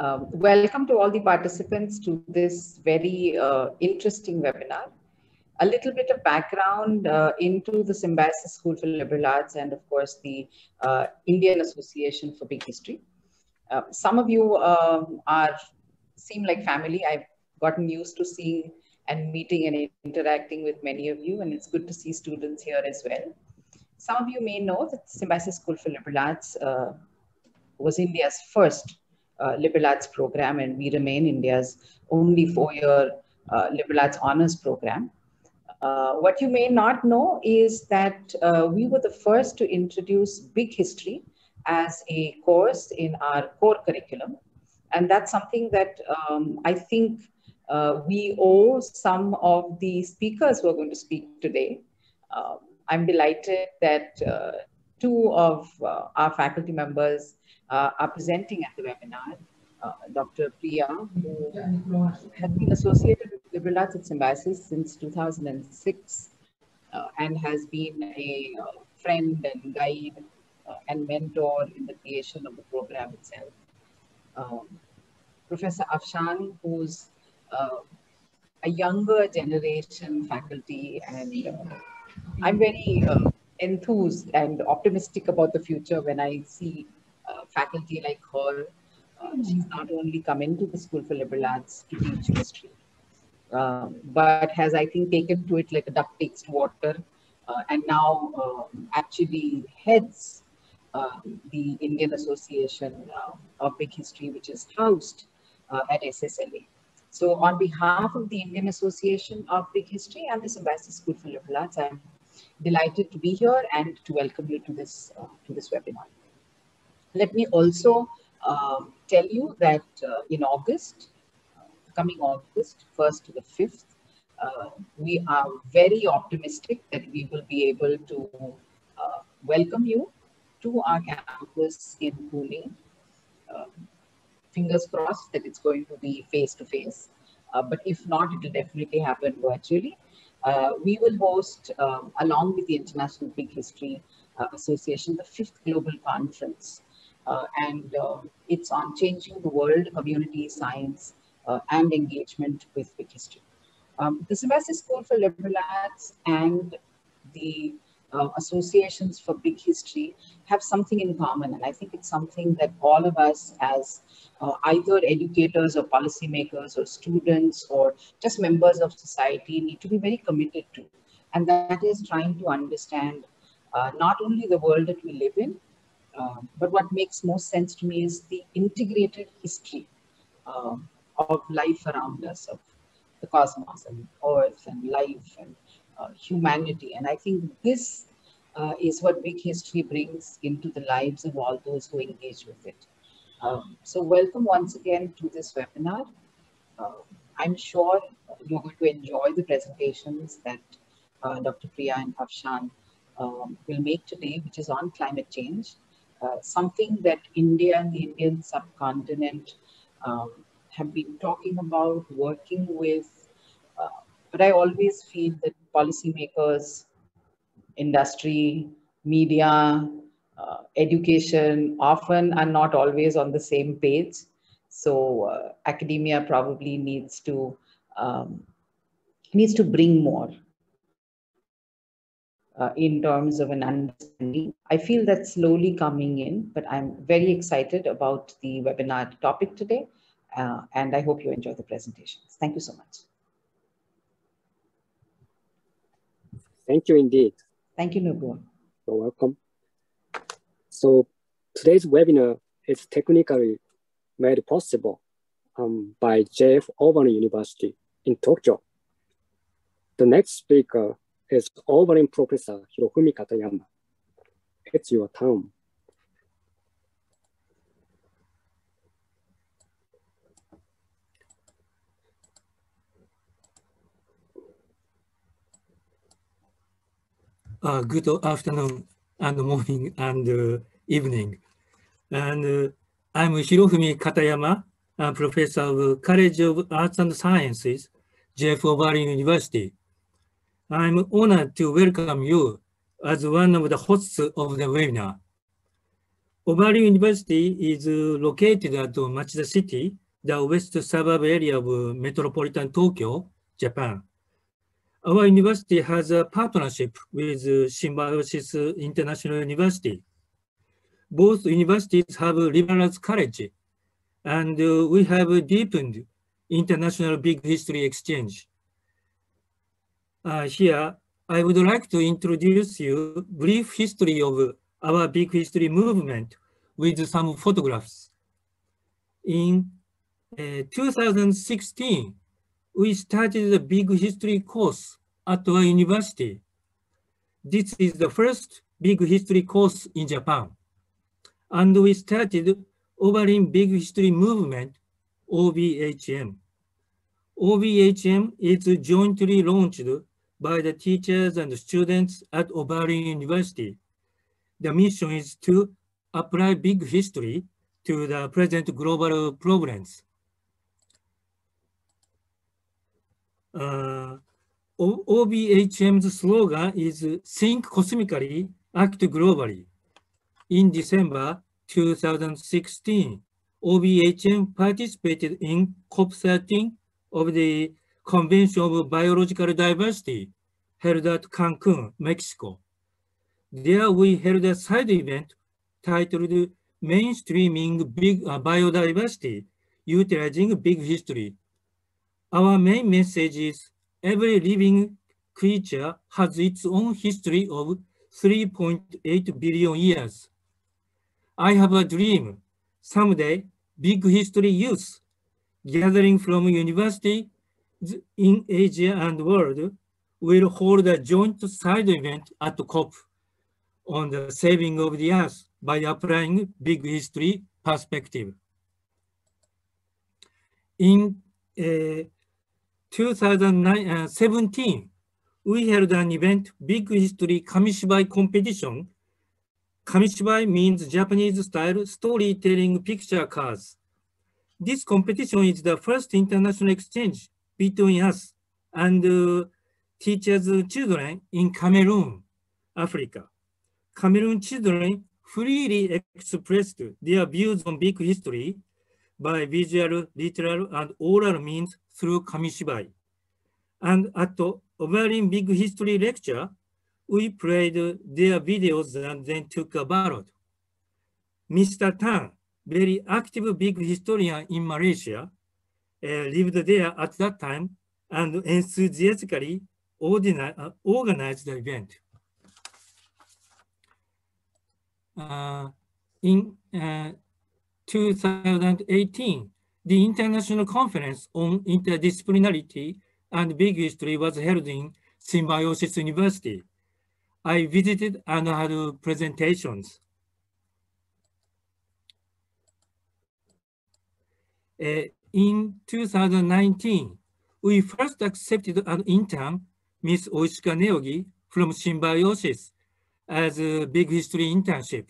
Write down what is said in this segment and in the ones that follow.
Welcome to all the participants to this very interesting webinar. A little bit of background into the Symbiosis School for Liberal Arts and, of course, the Indian Association for Big History. Some of you seem like family. I've gotten used to seeing and meeting and interacting with many of you, and it's good to see students here as well. Some of you may know that Symbiosis School for Liberal Arts was India's first liberal arts program, and we remain India's only four-year liberal arts honors program. What you may not know is that we were the first to introduce big history as a course in our core curriculum. And that's something that I think we owe some of the speakers who are going to speak today. I'm delighted that two of our faculty members are presenting at the webinar. Dr. Priya, who has been associated with liberal arts at Symbiosis since 2006 and has been a friend and guide and mentor in the creation of the program itself. Professor Afshan, who's a younger generation faculty, and I'm very enthused and optimistic about the future when I see faculty like her. She's not only come into the School for Liberal Arts to teach history, but has, I think, taken to it like a duck takes to water, and now actually heads the Indian Association of Big History, which is housed at SSLA. So on behalf of the Indian Association of Big History and the Symbiosis School for Liberal Arts, I'm delighted to be here and to welcome you to this webinar. Let me also tell you that in August, coming August 1st to the 5th, we are very optimistic that we will be able to welcome you to our campus in Pune. Fingers crossed that it's going to be face-to-face, but if not, it will definitely happen virtually. We will host, along with the International Big History Association, the 5th Global Conference. And it's on changing the world, community, science, and engagement with big history. The Symbiosis School for Liberal Arts and the associations for big history have something in common. And I think it's something that all of us as either educators or policymakers or students or just members of society need to be very committed to. And that is trying to understand not only the world that we live in, but what makes most sense to me is the integrated history of life around us, of the cosmos and Earth and life and humanity. And I think this is what big history brings into the lives of all those who engage with it. So welcome once again to this webinar. I'm sure you're going to enjoy the presentations that Dr. Priya and Afshan will make today, which is on climate change. Something that India and the Indian subcontinent have been talking about, working with, but I always feel that policymakers, industry, media, education often are not always on the same page. So academia probably needs to bring more in terms of an understanding. I feel that's slowly coming in, but I'm very excited about the webinar topic today, and I hope you enjoy the presentations. Thank you so much. Thank you indeed. Thank you, Nubur. You're welcome. So today's webinar is technically made possible by JF Auburn University in Tokyo. The next speaker is Auburn Professor Hirofumi Katayama. It's your turn. Good afternoon and morning and evening. And I'm Hirofumi Katayama, I'm Professor of College of Arts and Sciences, JF Auburn University. I'm honored to welcome you as one of the hosts of the webinar. Obari University is located at Machida City, the west suburb area of metropolitan Tokyo, Japan. Our university has a partnership with Symbiosis International University. Both universities have liberal arts college, and we have deepened international big history exchange. Here, I would like to introduce you brief history of our big history movement with some photographs. In 2016, we started a big history course at our university. This is the first big history course in Japan. And we started Oberlin Big History Movement, OBHM. OBHM is jointly launched by the teachers and students at Oberlin University. The mission is to apply big history to the present global problems. OBHM's slogan is Think Cosmically, Act Globally. In December 2016, OBHM participated in COP13 of the Convention of Biological Diversity held at Cancun, Mexico. There we held a side event titled Mainstreaming Big Biodiversity, Utilizing Big History. Our main message is every living creature has its own history of 3.8 billion years. I have a dream. Someday, big history youth gathering from universities in Asia and world will hold a joint side event at COP on the saving of the earth by applying big history perspective. In 2017, we held an event, Big History Kamishibai Competition. Kamishibai means Japanese-style storytelling picture cards. This competition is the first international exchange between us and teachers' children in Cameroon, Africa. Cameroon children freely expressed their views on big history by visual, literal, and oral means through Kamishibai. And at the Oberlin Big History lecture, we played their videos and then took a ballot. Mr. Tan, very active big historian in Malaysia, lived there at that time and enthusiastically organized the event. In 2018, the International Conference on Interdisciplinarity and Big History was held in Symbiosis University. I visited and had presentations. In 2019, we first accepted an intern, Ms. Oishika Neogi, from Symbiosis as a big history internship.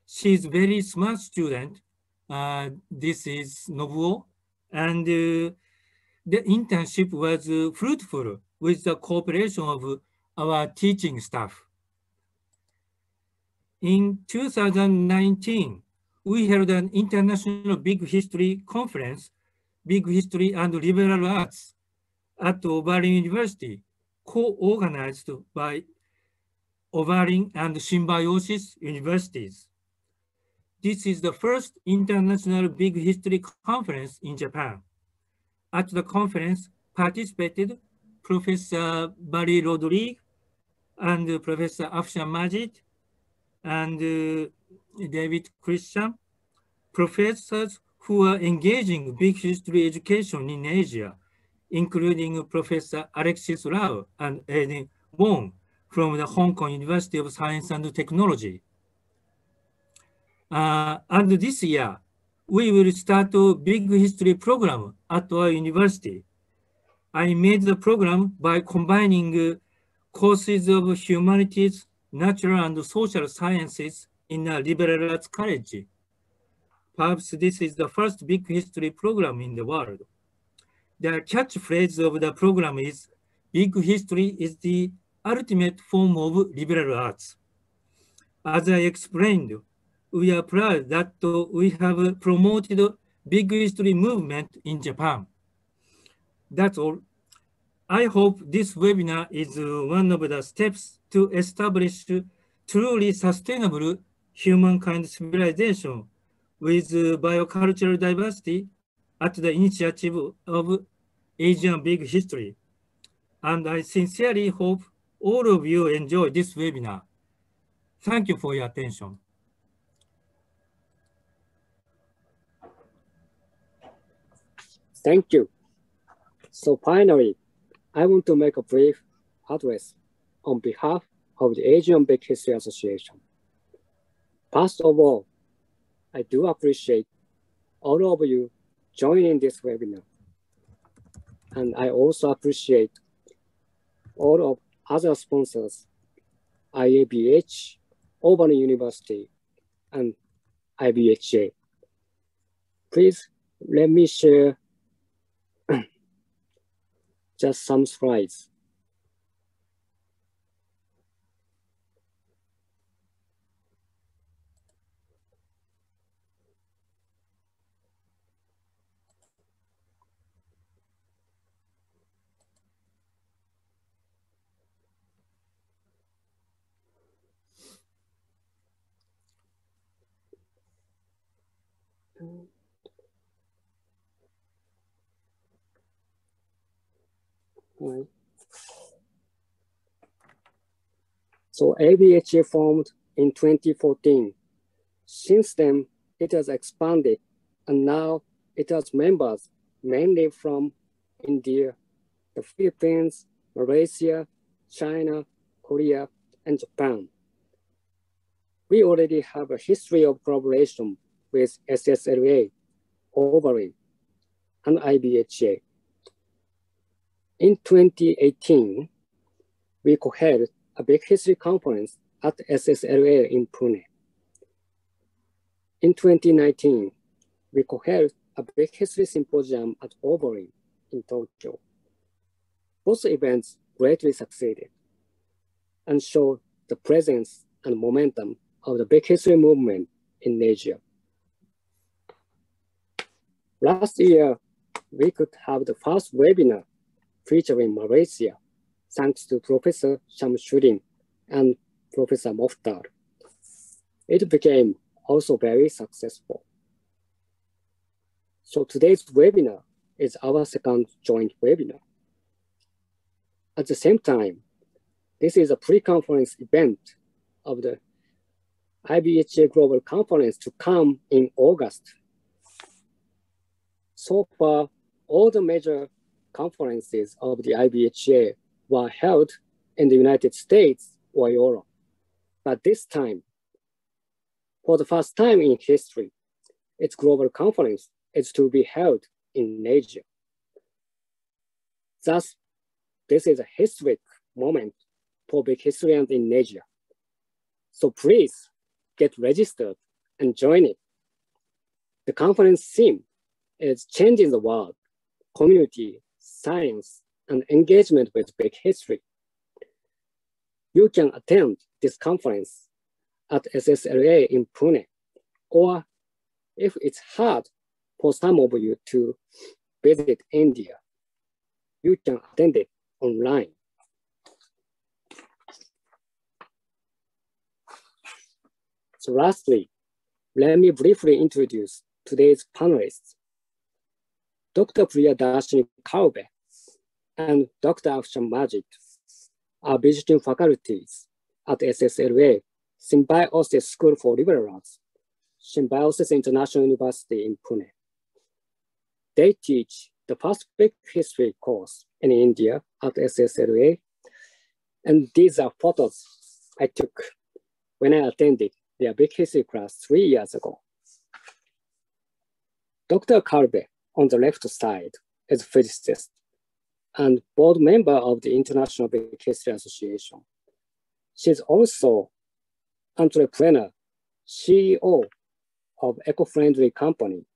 She's a very smart student. This is Nobuo. And the internship was fruitful with the cooperation of our teaching staff. In 2019, we held an international big history conference, Big History and Liberal Arts, at Oberlin University, co-organized by Oberlin and Symbiosis universities. This is the first international big history conference in Japan. At the conference participated Professor Barry Rodriguez and Professor Afshan Majid and David Christian, professors who are engaging big history education in Asia, including Professor Alexis Lau and Eden Wong from the Hong Kong University of Science and Technology. And this year, we will start a big history program at our university. I made the program by combining courses of humanities, natural and social sciences in a liberal arts college. Perhaps this is the first big history program in the world. The catchphrase of the program is, big history is the ultimate form of liberal arts. As I explained, we are proud that we have promoted big history movement in Japan. That's all. I hope this webinar is one of the steps to establish truly sustainable humankind civilization with biocultural diversity at the initiative of Asian Big History. And I sincerely hope all of you enjoy this webinar. Thank you for your attention. Thank you. So finally, I want to make a brief address on behalf of the Asian Big History Association. First of all, I do appreciate all of you joining this webinar. And I also appreciate all of other sponsors, IABH, Auburn University, and IBHA. Please let me share just some slides. Right. So ABHA formed in 2014. Since then, it has expanded, and now it has members mainly from India, the Philippines, Malaysia, China, Korea, and Japan. We already have a history of collaboration with SSLA, Auburn, and IBHA. In 2018, we co-held a big history conference at SSLA in Pune. In 2019, we co-held a big history symposium at Auburn in Tokyo. Both events greatly succeeded and showed the presence and momentum of the big history movement in Asia. Last year, we could have the first webinar featuring Malaysia, thanks to Professor Shamsuddin and Professor Mokhtar. It became also very successful. So today's webinar is our second joint webinar. At the same time, this is a pre-conference event of the IBHA Global Conference to come in August. So far, all the major conferences of the IBHA were held in the United States or Europe. But this time, for the first time in history, its global conference is to be held in Asia. Thus, this is a historic moment for big historians in Asia. So please get registered and join it. The conference theme is Changing the World, Community, Science, and Engagement with Big History. You can attend this conference at SSLA in Pune, or if it's hard for some of you to visit India, you can attend it online. So lastly, let me briefly introduce today's panelists. Dr. Priyadarshini Kaube and Dr. Afshan Majid are visiting faculties at SSLA Symbiosis School for Liberal Arts, Symbiosis International University in Pune. They teach the first big history course in India at SSLA, and these are photos I took when I attended their big history class 3 years ago. Dr. Kaube on the left side is a physicist and board member of the International Big History Association. She's also entrepreneur, CEO of eco-friendly company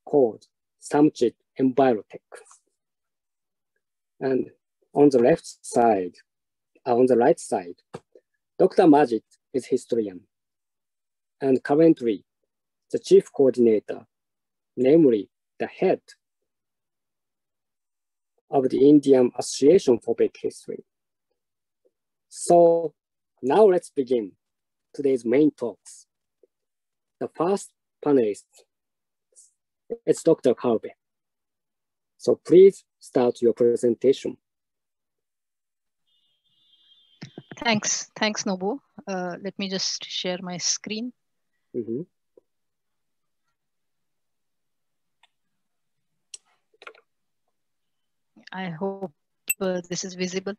called Samchit Envirotech. And on the left side, on the right side, Dr. Majid is historian. and currently the chief coordinator, namely the head of the Indian Association for Plate History. So now let's begin today's main talks. The first panelist is Dr. Karube. So please start your presentation. Thanks, Nobu. Let me just share my screen. Mm-hmm. I hope this is visible.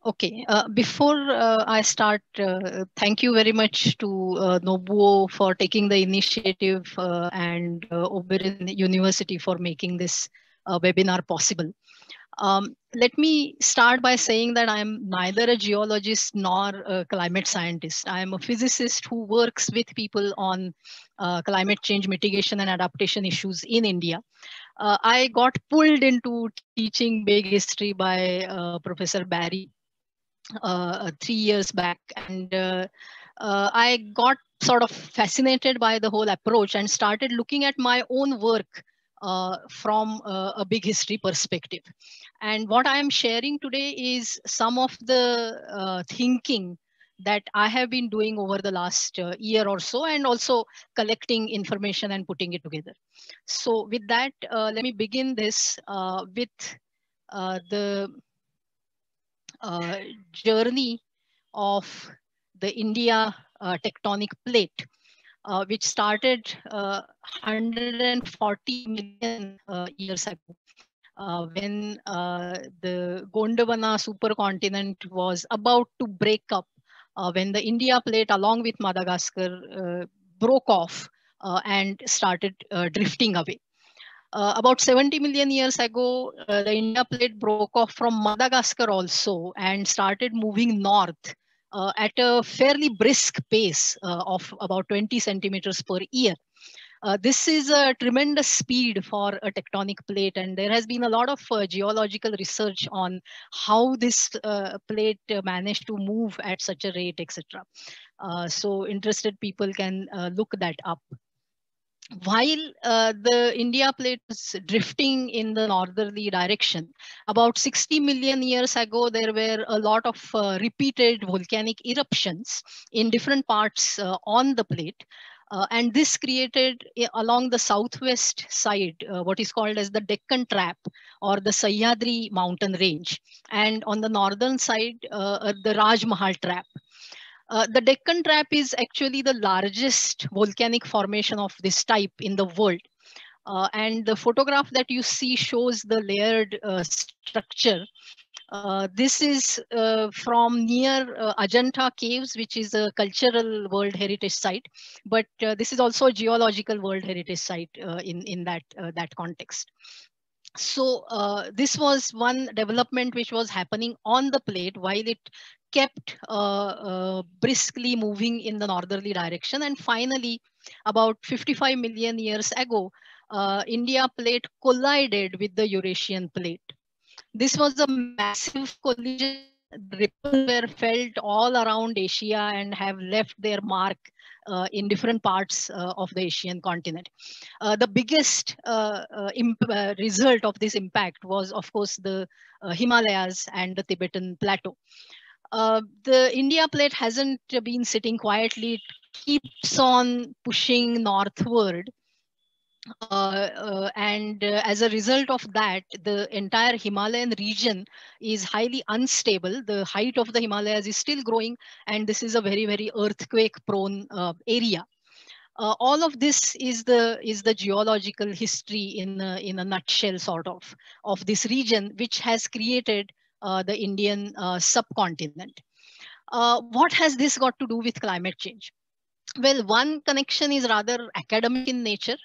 Okay, before I start, thank you very much to Nobuo for taking the initiative and Oberyn University for making this webinar possible. Let me start by saying that I'm neither a geologist nor a climate scientist. I'm a physicist who works with people on climate change mitigation and adaptation issues in India. I got pulled into teaching big history by Professor Barry 3 years back, and I got sort of fascinated by the whole approach and started looking at my own work from a big history perspective. And what I am sharing today is some of the thinking that I have been doing over the last year or so, and also collecting information and putting it together. So with that, let me begin this with the journey of the India tectonic plate, which started 140 million years ago, when the Gondwana supercontinent was about to break up, when the India plate along with Madagascar broke off and started drifting away. About 70 million years ago, the India plate broke off from Madagascar also and started moving north at a fairly brisk pace of about 20 centimeters per year. This is a tremendous speed for a tectonic plate, and there has been a lot of geological research on how this plate managed to move at such a rate, etc. So interested people can look that up. While the India plate was drifting in the northerly direction, about 60 million years ago, there were a lot of repeated volcanic eruptions in different parts on the plate. And this created along the southwest side what is called as the Deccan Trap or the Sahyadri mountain range. And on the northern side, the Raj Mahal Trap. The Deccan Trap is actually the largest volcanic formation of this type in the world. And the photograph that you see shows the layered structure. This is from near Ajanta Caves, which is a cultural World Heritage Site. But this is also a geological World Heritage Site in that context. So this was one development which was happening on the plate while it kept briskly moving in the northerly direction. And finally, about 55 million years ago, India plate collided with the Eurasian plate. This was a massive collision. The ripples were felt all around Asia and have left their mark in different parts of the Asian continent. The biggest result of this impact was, of course, the Himalayas and the Tibetan plateau. The India plate hasn't been sitting quietly. It keeps on pushing northward. And as a result of that, the entire Himalayan region is highly unstable. The height of the Himalayas is still growing, and this is a very, very earthquake-prone area. All of this is the geological history in a nutshell, sort of this region, which has created the Indian subcontinent. What has this got to do with climate change? Well, one connection is rather academic in nature.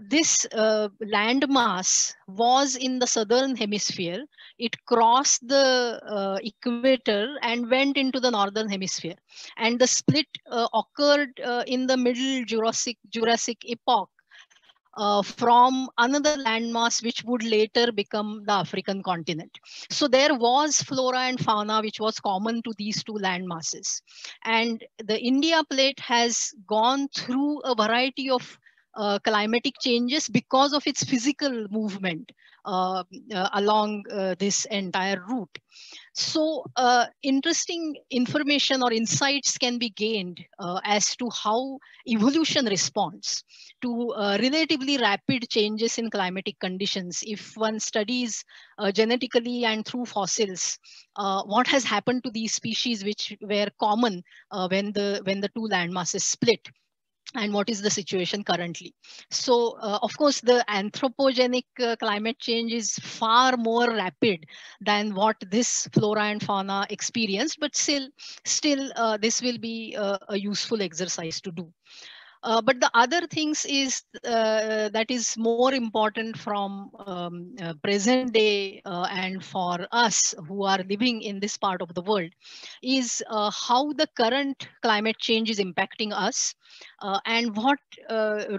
This landmass was in the southern hemisphere. It crossed the equator and went into the northern hemisphere. And the split occurred in the middle Jurassic epoch, from another landmass which would later become the African continent. So there was flora and fauna which was common to these two land masses. And the India plate has gone through a variety of climatic changes because of its physical movement along this entire route. So interesting information or insights can be gained as to how evolution responds to relatively rapid changes in climatic conditions. If one studies genetically and through fossils, what has happened to these species which were common when the two land masses split, and what is the situation currently. So of course the anthropogenic climate change is far more rapid than what this flora and fauna experienced, but still this will be a useful exercise to do. But the other things is that is more important from present day and for us who are living in this part of the world is how the current climate change is impacting us, and what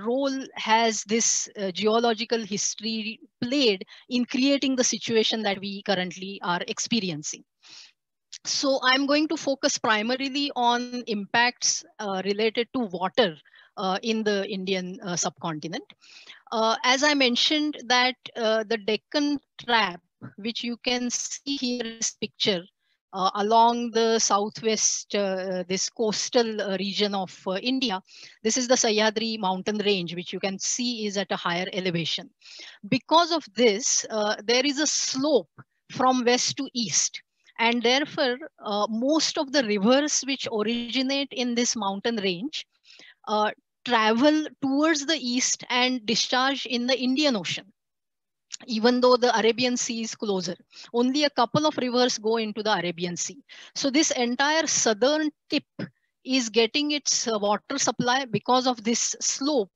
role has this geological history played in creating the situation that we currently are experiencing. So I'm going to focus primarily on impacts related to water in the Indian subcontinent. As I mentioned that the Deccan Trap, which you can see here in this picture, along the southwest, this coastal region of India, this is the Sahyadri mountain range, which you can see is at a higher elevation. Because of this, there is a slope from west to east. And therefore, most of the rivers which originate in this mountain range travel towards the east and discharge in the Indian Ocean, even though the Arabian Sea is closer. Only a couple of rivers go into the Arabian Sea. So this entire southern tip is getting its water supply because of this slope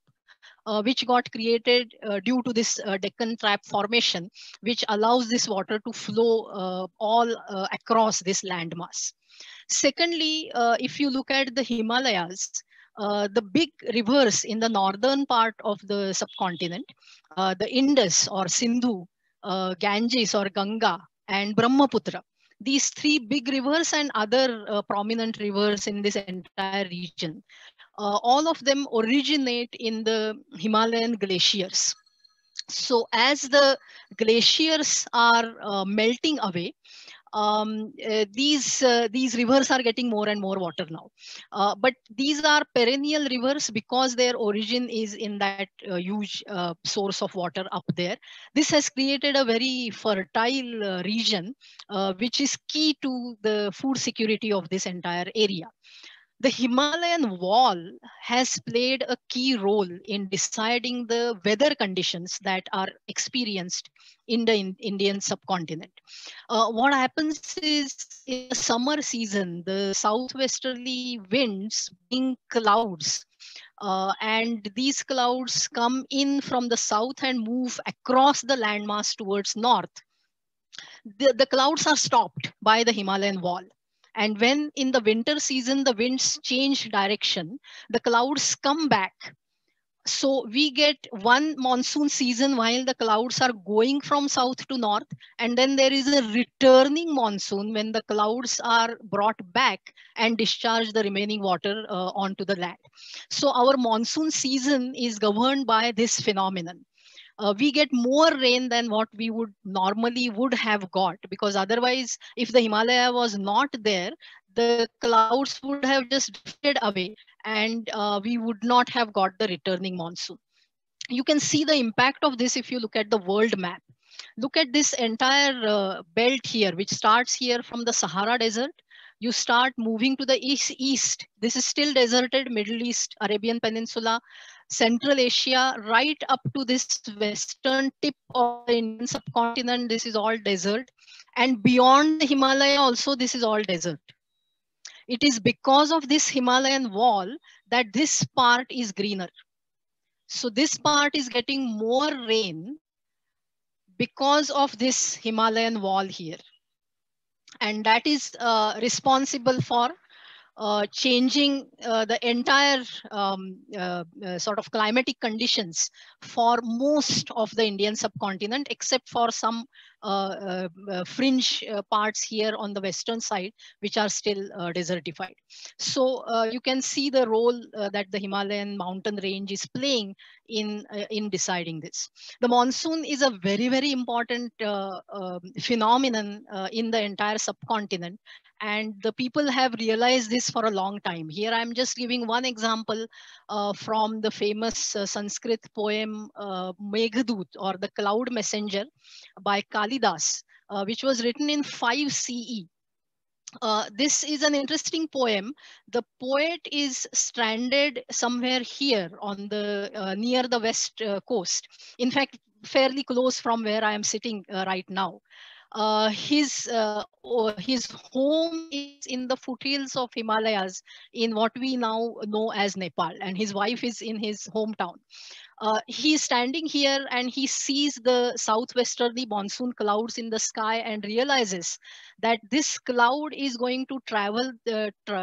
which got created due to this Deccan Trap formation, which allows this water to flow all across this landmass. Secondly, if you look at the Himalayas, the big rivers in the northern part of the subcontinent, the Indus or Sindhu, Ganges or Ganga, and Brahmaputra, these three big rivers and other prominent rivers in this entire region, all of them originate in the Himalayan glaciers. So as the glaciers are melting away, these rivers are getting more and more water now. But these are perennial rivers because their origin is in that huge source of water up there. This has created a very fertile region, which is key to the food security of this entire area. The Himalayan wall has played a key role in deciding the weather conditions that are experienced in the Indian subcontinent. What happens is in the summer season, the southwesterly winds bring clouds, and these clouds come in from the south and move across the landmass towards north. The clouds are stopped by the Himalayan wall. And when in the winter season, the winds change direction, the clouds come back. So we get one monsoon season while the clouds are going from south to north. And then there is a returning monsoon when the clouds are brought back and discharge the remaining water onto the land. So our monsoon season is governed by this phenomenon. We get more rain than what we would normally would have got, because otherwise if the Himalaya was not there, the clouds would have just drifted away and we would not have got the returning monsoon. You can see the impact of this if you look at the world map. Look at this entire belt here, which starts here from the Sahara Desert. You start moving to the east. This is still deserted, Middle East, Arabian Peninsula, Central Asia, right up to this western tip of the Indian subcontinent. This is all desert. And beyond the Himalaya also, this is all desert. It is because of this Himalayan wall that this part is greener. So this part is getting more rain because of this Himalayan wall here. And that is responsible for changing the entire sort of climatic conditions for most of the Indian subcontinent, except for some fringe parts here on the western side, which are still desertified. So you can see the role that the Himalayan mountain range is playing in deciding this. The monsoon is a very, very important phenomenon in the entire subcontinent, and the people have realized this for a long time. Here I'm just giving one example from the famous Sanskrit poem Meghdut, or the Cloud Messenger, by Kalidas, which was written in 5 CE. This is an interesting poem. The poet is stranded somewhere here on the near the west coast. In fact, fairly close from where I am sitting right now. His home is in the foothills of Himalayas in what we now know as Nepal, and his wife is in his hometown. He's standing here and he sees the southwesterly monsoon clouds in the sky and realizes that this cloud is going to travel,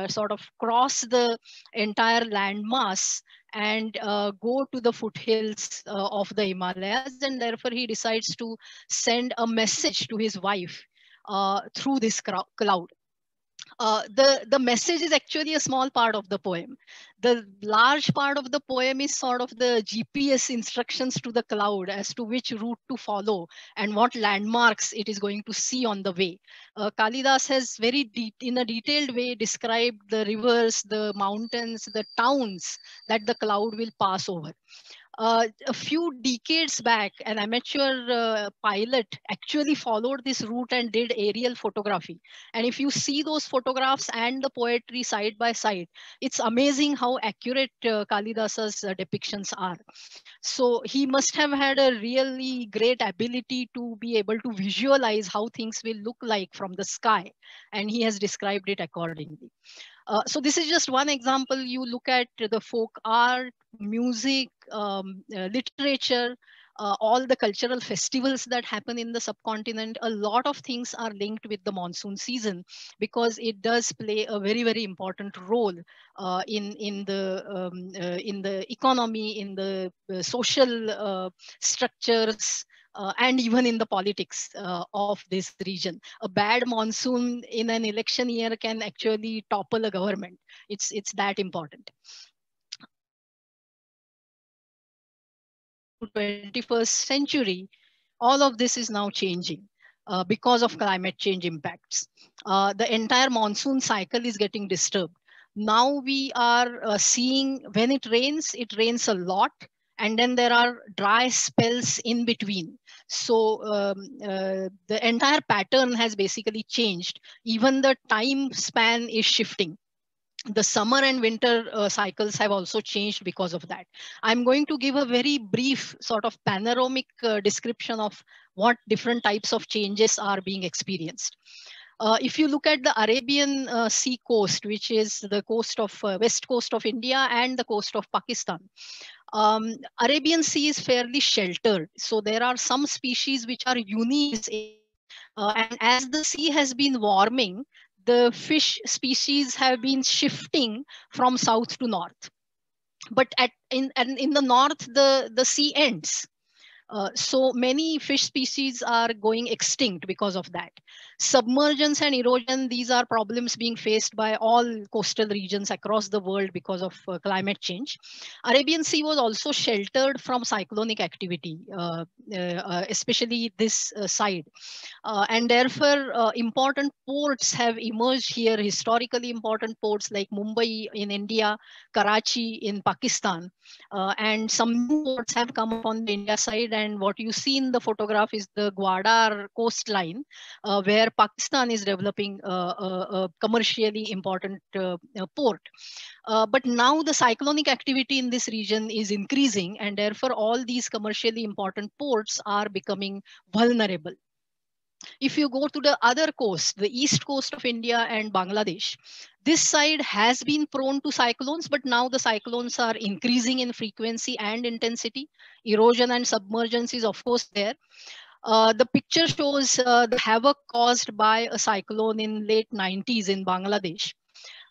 sort of cross the entire landmass and go to the foothills of the Himalayas, and therefore he decides to send a message to his wife through this cloud. The message is actually a small part of the poem. The large part of the poem is sort of the GPS instructions to the cloud as to which route to follow and what landmarks it is going to see on the way. Kalidas has in a detailed way described the rivers, the mountains, the towns that the cloud will pass over. A few decades back, an amateur pilot actually followed this route and did aerial photography. And if you see those photographs and the poetry side by side, it's amazing how accurate Kalidas's depictions are. So he must have had a really great ability to be able to visualize how things will look like from the sky. And he has described it accordingly. So this is just one example. You look at the folk art, music, literature, all the cultural festivals that happen in the subcontinent. A lot of things are linked with the monsoon season because it does play a very, very important role in the economy, in the social structures, and even in the politics of this region. A bad monsoon in an election year can actually topple a government. It's that important. 21st century, all of this is now changing because of climate change impacts. The entire monsoon cycle is getting disturbed. Now we are seeing when it rains a lot, and then there are dry spells in between. So the entire pattern has basically changed. Even the time span is shifting. The summer and winter cycles have also changed because of that. I'm going to give a very brief sort of panoramic description of what different types of changes are being experienced. If you look at the Arabian Sea coast, which is the coast of west coast of India and the coast of Pakistan, Arabian Sea is fairly sheltered. So there are some species which are unique. And as the sea has been warming, the fish species have been shifting from south to north. But in the north, the sea ends. So many fish species are going extinct because of that. Submergence and erosion, these are problems being faced by all coastal regions across the world because of climate change. Arabian Sea was also sheltered from cyclonic activity, especially this side. And therefore, important ports have emerged here, historically important ports like Mumbai in India, Karachi in Pakistan, and some new ports have come up on the India side. And what you see in the photograph is the Gwadar coastline, where Pakistan is developing a commercially important port. But now the cyclonic activity in this region is increasing, and therefore all these commercially important ports are becoming vulnerable. If you go to the other coast, the east coast of India and Bangladesh, this side has been prone to cyclones, but now the cyclones are increasing in frequency and intensity. Erosion and submergence is of course there. The picture shows the havoc caused by a cyclone in late 90s in Bangladesh.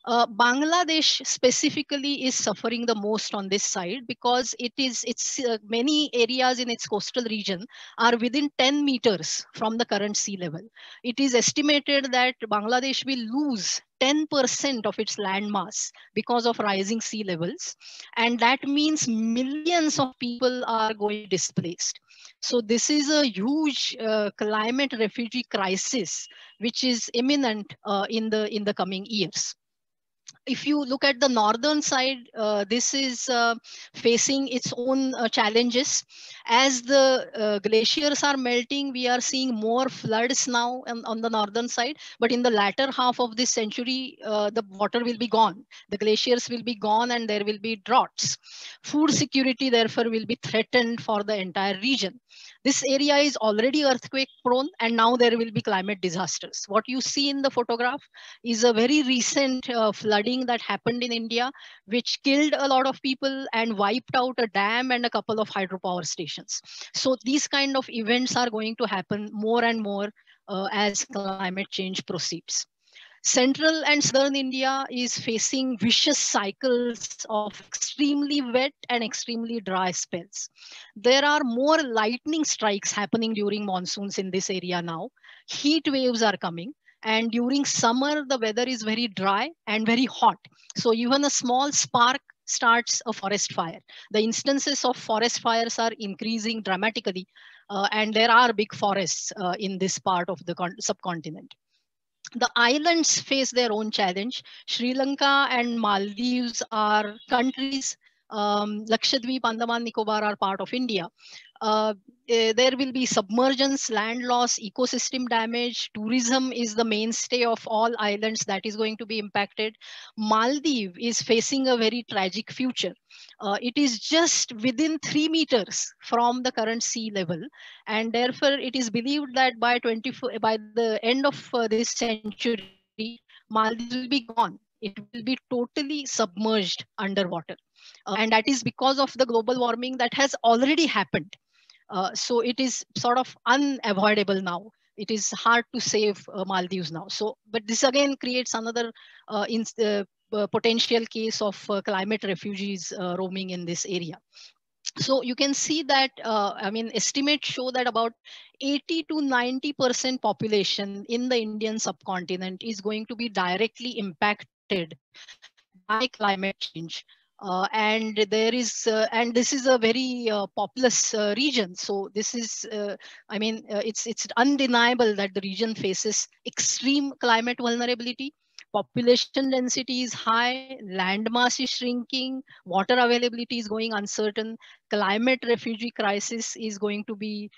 Bangladesh specifically is suffering the most on this side because it's many areas in its coastal region are within 10 meters from the current sea level. It is estimated that Bangladesh will lose 10% of its land mass because of rising sea levels, and that means millions of people are going displaced. So this is a huge climate refugee crisis which is imminent in the coming years. If you look at the northern side, this is facing its own challenges. As the glaciers are melting, we are seeing more floods now on the northern side. But in the latter half of this century, the water will be gone. The glaciers will be gone and there will be droughts. Food security, therefore, will be threatened for the entire region. This area is already earthquake prone, and now there will be climate disasters. What you see in the photograph is a very recent flooding that happened in India, which killed a lot of people and wiped out a dam and a couple of hydropower stations. So these kind of events are going to happen more and more as climate change proceeds. Central and southern India is facing vicious cycles of extremely wet and extremely dry spells. There are more lightning strikes happening during monsoons in this area now. Heat waves are coming. And during summer, the weather is very dry and very hot. So even a small spark starts a forest fire. The instances of forest fires are increasing dramatically. And there are big forests in this part of the subcontinent. The islands face their own challenge. Sri Lanka and Maldives are countries. Lakshadweep, Andaman, Nicobar are part of India. There will be submergence, land loss, ecosystem damage. Tourism is the mainstay of all islands that is going to be impacted. Maldives is facing a very tragic future. It is just within 3 meters from the current sea level, and therefore it is believed that by the end of this century, Maldives will be gone. It will be totally submerged underwater, and that is because of the global warming that has already happened. So it is sort of unavoidable now. It is hard to save Maldives now. So, but this again creates another potential case of climate refugees roaming in this area. So you can see that, estimates show that about 80 to 90% population in the Indian subcontinent is going to be directly impacted by climate change. And this is a very populous region. So this is, it's undeniable that the region faces extreme climate vulnerability. Population density is high, land mass is shrinking, water availability is going uncertain, climate refugee crisis is going to be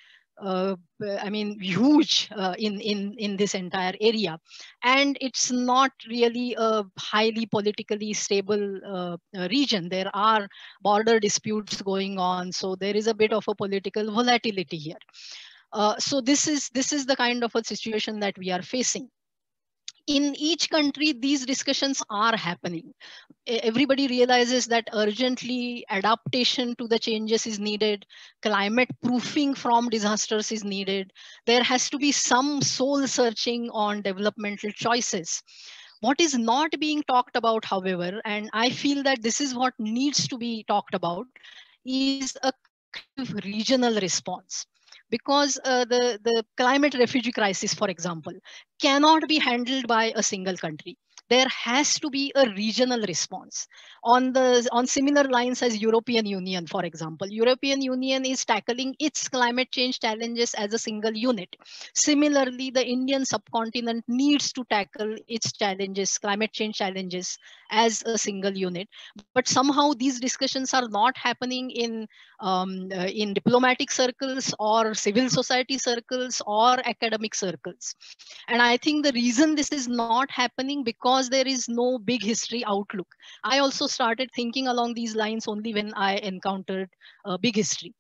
huge in this entire area. And it's not really a highly politically stable region. There are border disputes going on. So there is a bit of a political volatility here. So this is the kind of a situation that we are facing. In each country, these discussions are happening. Everybody realizes that urgently adaptation to the changes is needed. Climate proofing from disasters is needed. There has to be some soul searching on developmental choices. What is not being talked about, however, and I feel that this is what needs to be talked about, is a regional response. Because the climate refugee crisis, for example, cannot be handled by a single country. There has to be a regional response on similar lines as European Union, for example. European Union is tackling its climate change challenges as a single unit. Similarly, the Indian subcontinent needs to tackle its challenges, climate change challenges, as a single unit. But somehow these discussions are not happening in diplomatic circles or civil society circles or academic circles. And I think the reason this is not happening because there is no big history outlook. I also started thinking along these lines only when I encountered big history.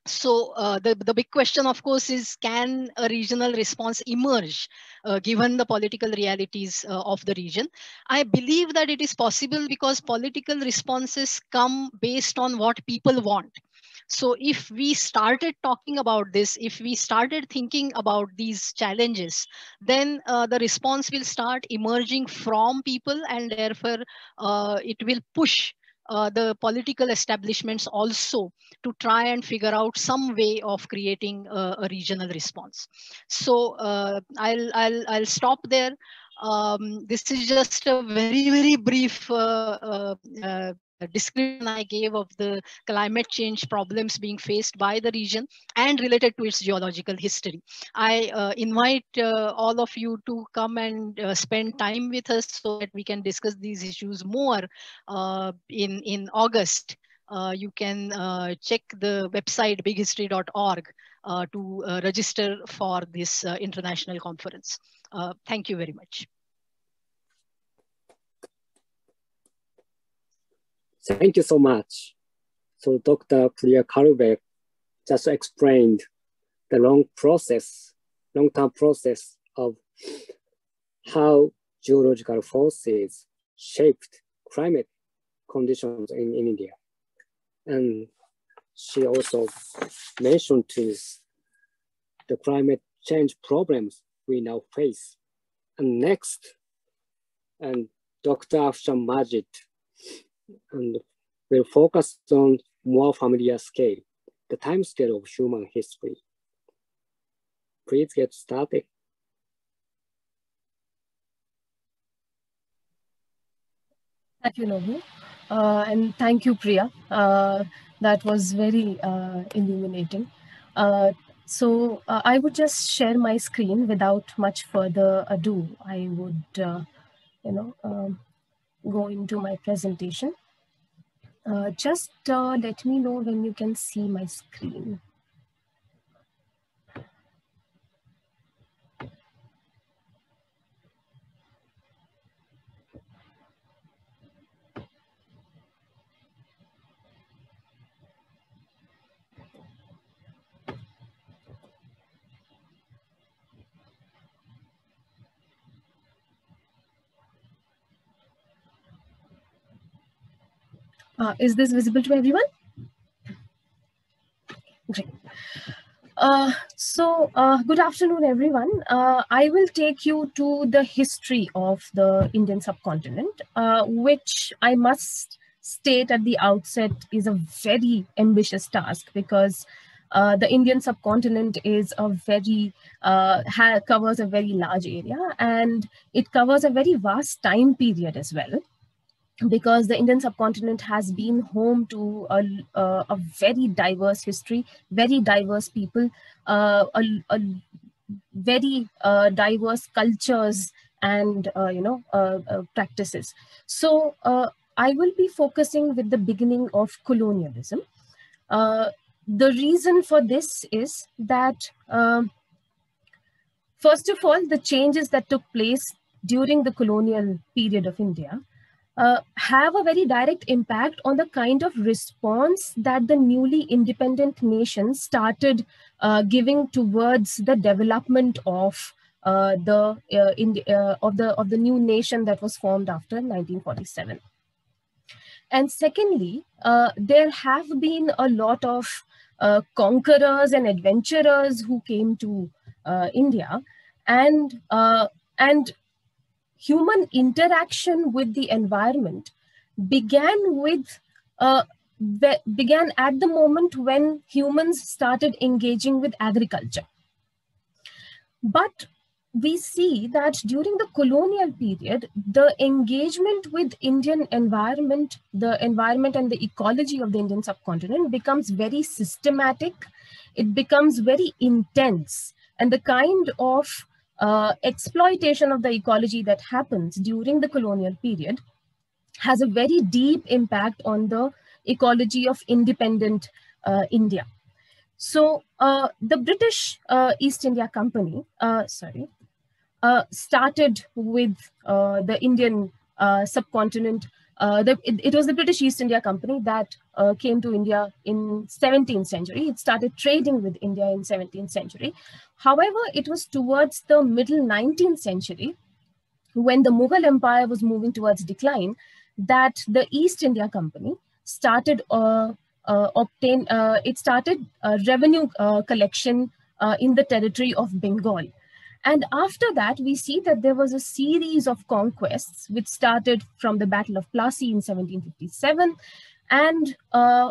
So the big question, of course, is can a regional response emerge given the political realities of the region? I believe that it is possible because political responses come based on what people want. So if we started talking about this, if we started thinking about these challenges, then the response will start emerging from people, and therefore it will push the political establishments also to try and figure out some way of creating a regional response. So I'll stop there. This is just a very brief description I gave of the climate change problems being faced by the region and related to its geological history. I invite all of you to come and spend time with us so that we can discuss these issues more in August. You can check the website bighistory.org to register for this international conference. Thank you very much. Thank you so much. So Dr. Priya Kalubek just explained the long-term process of how geological forces shaped climate conditions in India. And she also mentioned the climate change problems we now face. And next, and Dr. Afshan Majid, and will focus on more familiar scale, the time scale of human history. Please get started. Thank you, Nobu. And thank you, Priya. That was very illuminating. So I would just share my screen without much further ado. I would, go into my presentation. Just let me know when you can see my screen. Is this visible to everyone? Great. Good afternoon, everyone. I will take you to the history of the Indian subcontinent, which I must state at the outset is a very ambitious task, because the Indian subcontinent is a very covers a very large area, and it covers a very vast time period as well, because the Indian subcontinent has been home to a very diverse history, very diverse people, a very diverse cultures and practices. So I will be focusing with the beginning of colonialism. The reason for this is that, first of all, the changes that took place during the colonial period of India have a very direct impact on the kind of response that the newly independent nation started giving towards the development of the new nation that was formed after 1947. And secondly, there have been a lot of conquerors and adventurers who came to India, and human interaction with the environment began at the moment when humans started engaging with agriculture. But we see that during the colonial period, the engagement with Indian environment, the environment and the ecology of the Indian subcontinent becomes very systematic. It becomes very intense, and the kind of exploitation of the ecology that happens during the colonial period has a very deep impact on the ecology of independent India. So the British East India Company, started with the Indian subcontinent. It was the British East India Company that came to India in 17th century. It started trading with India in 17th century. However, it was towards the middle 19th century, when the Mughal Empire was moving towards decline, that the East India Company started revenue collection in the territory of Bengal. And after that, we see that there was a series of conquests which started from the Battle of Plassey in 1757, and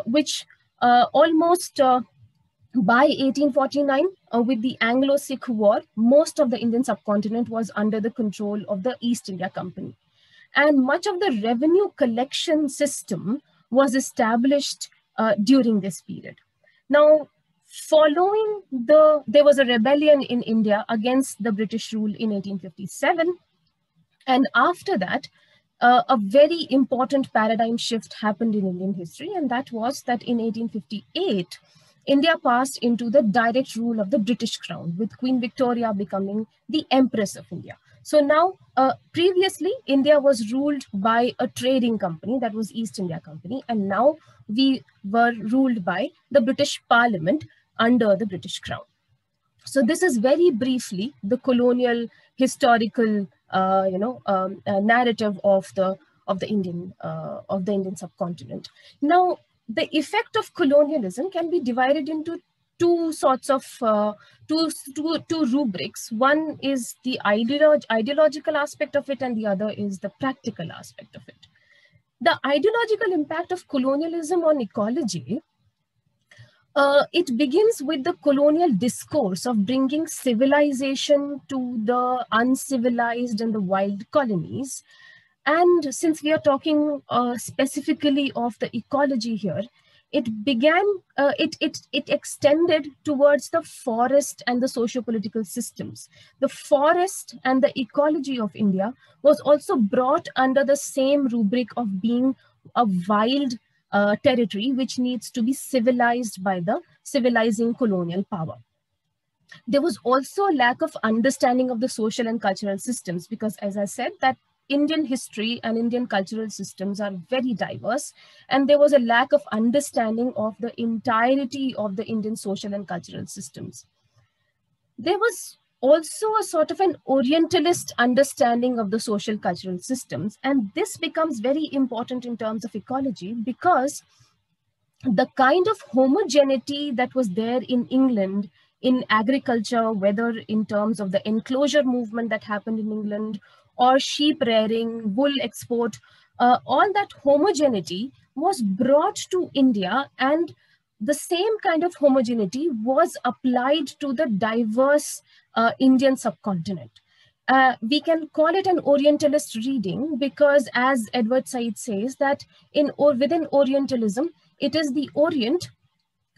which almost by 1849, with the Anglo-Sikh War, most of the Indian subcontinent was under the control of the East India Company. And much of the revenue collection system was established during this period. Now, there was a rebellion in India against the British rule in 1857. And after that, a very important paradigm shift happened in Indian history. And that was that in 1858, India passed into the direct rule of the British Crown, with Queen Victoria becoming the Empress of India. So now, previously, India was ruled by a trading company, that was East India Company, and now we were ruled by the British Parliament under the British Crown. So this is very briefly the colonial historical, narrative of the Indian subcontinent. Now, the effect of colonialism can be divided into two sorts of two rubrics. One is the ideological aspect of it, and the other is the practical aspect of it. The ideological impact of colonialism on ecology, it begins with the colonial discourse of bringing civilization to the uncivilized and the wild colonies. And since we are talking specifically of the ecology here, it began, it extended towards the forest and the socio-political systems. The forest and the ecology of India was also brought under the same rubric of being a wild territory, which needs to be civilized by the civilizing colonial power. There was also a lack of understanding of the social and cultural systems, because as I said, that Indian history and Indian cultural systems are very diverse, and there was a lack of understanding of the entirety of the Indian social and cultural systems. There was also a sort of an Orientalist understanding of the social cultural systems, and this becomes very important in terms of ecology, because the kind of homogeneity that was there in England in agriculture, whether in terms of the enclosure movement that happened in England, or sheep rearing, wool export, all that homogeneity was brought to India, and the same kind of homogeneity was applied to the diverse Indian subcontinent. We can call it an Orientalist reading, because as Edward Said says, that within Orientalism, it is the Orient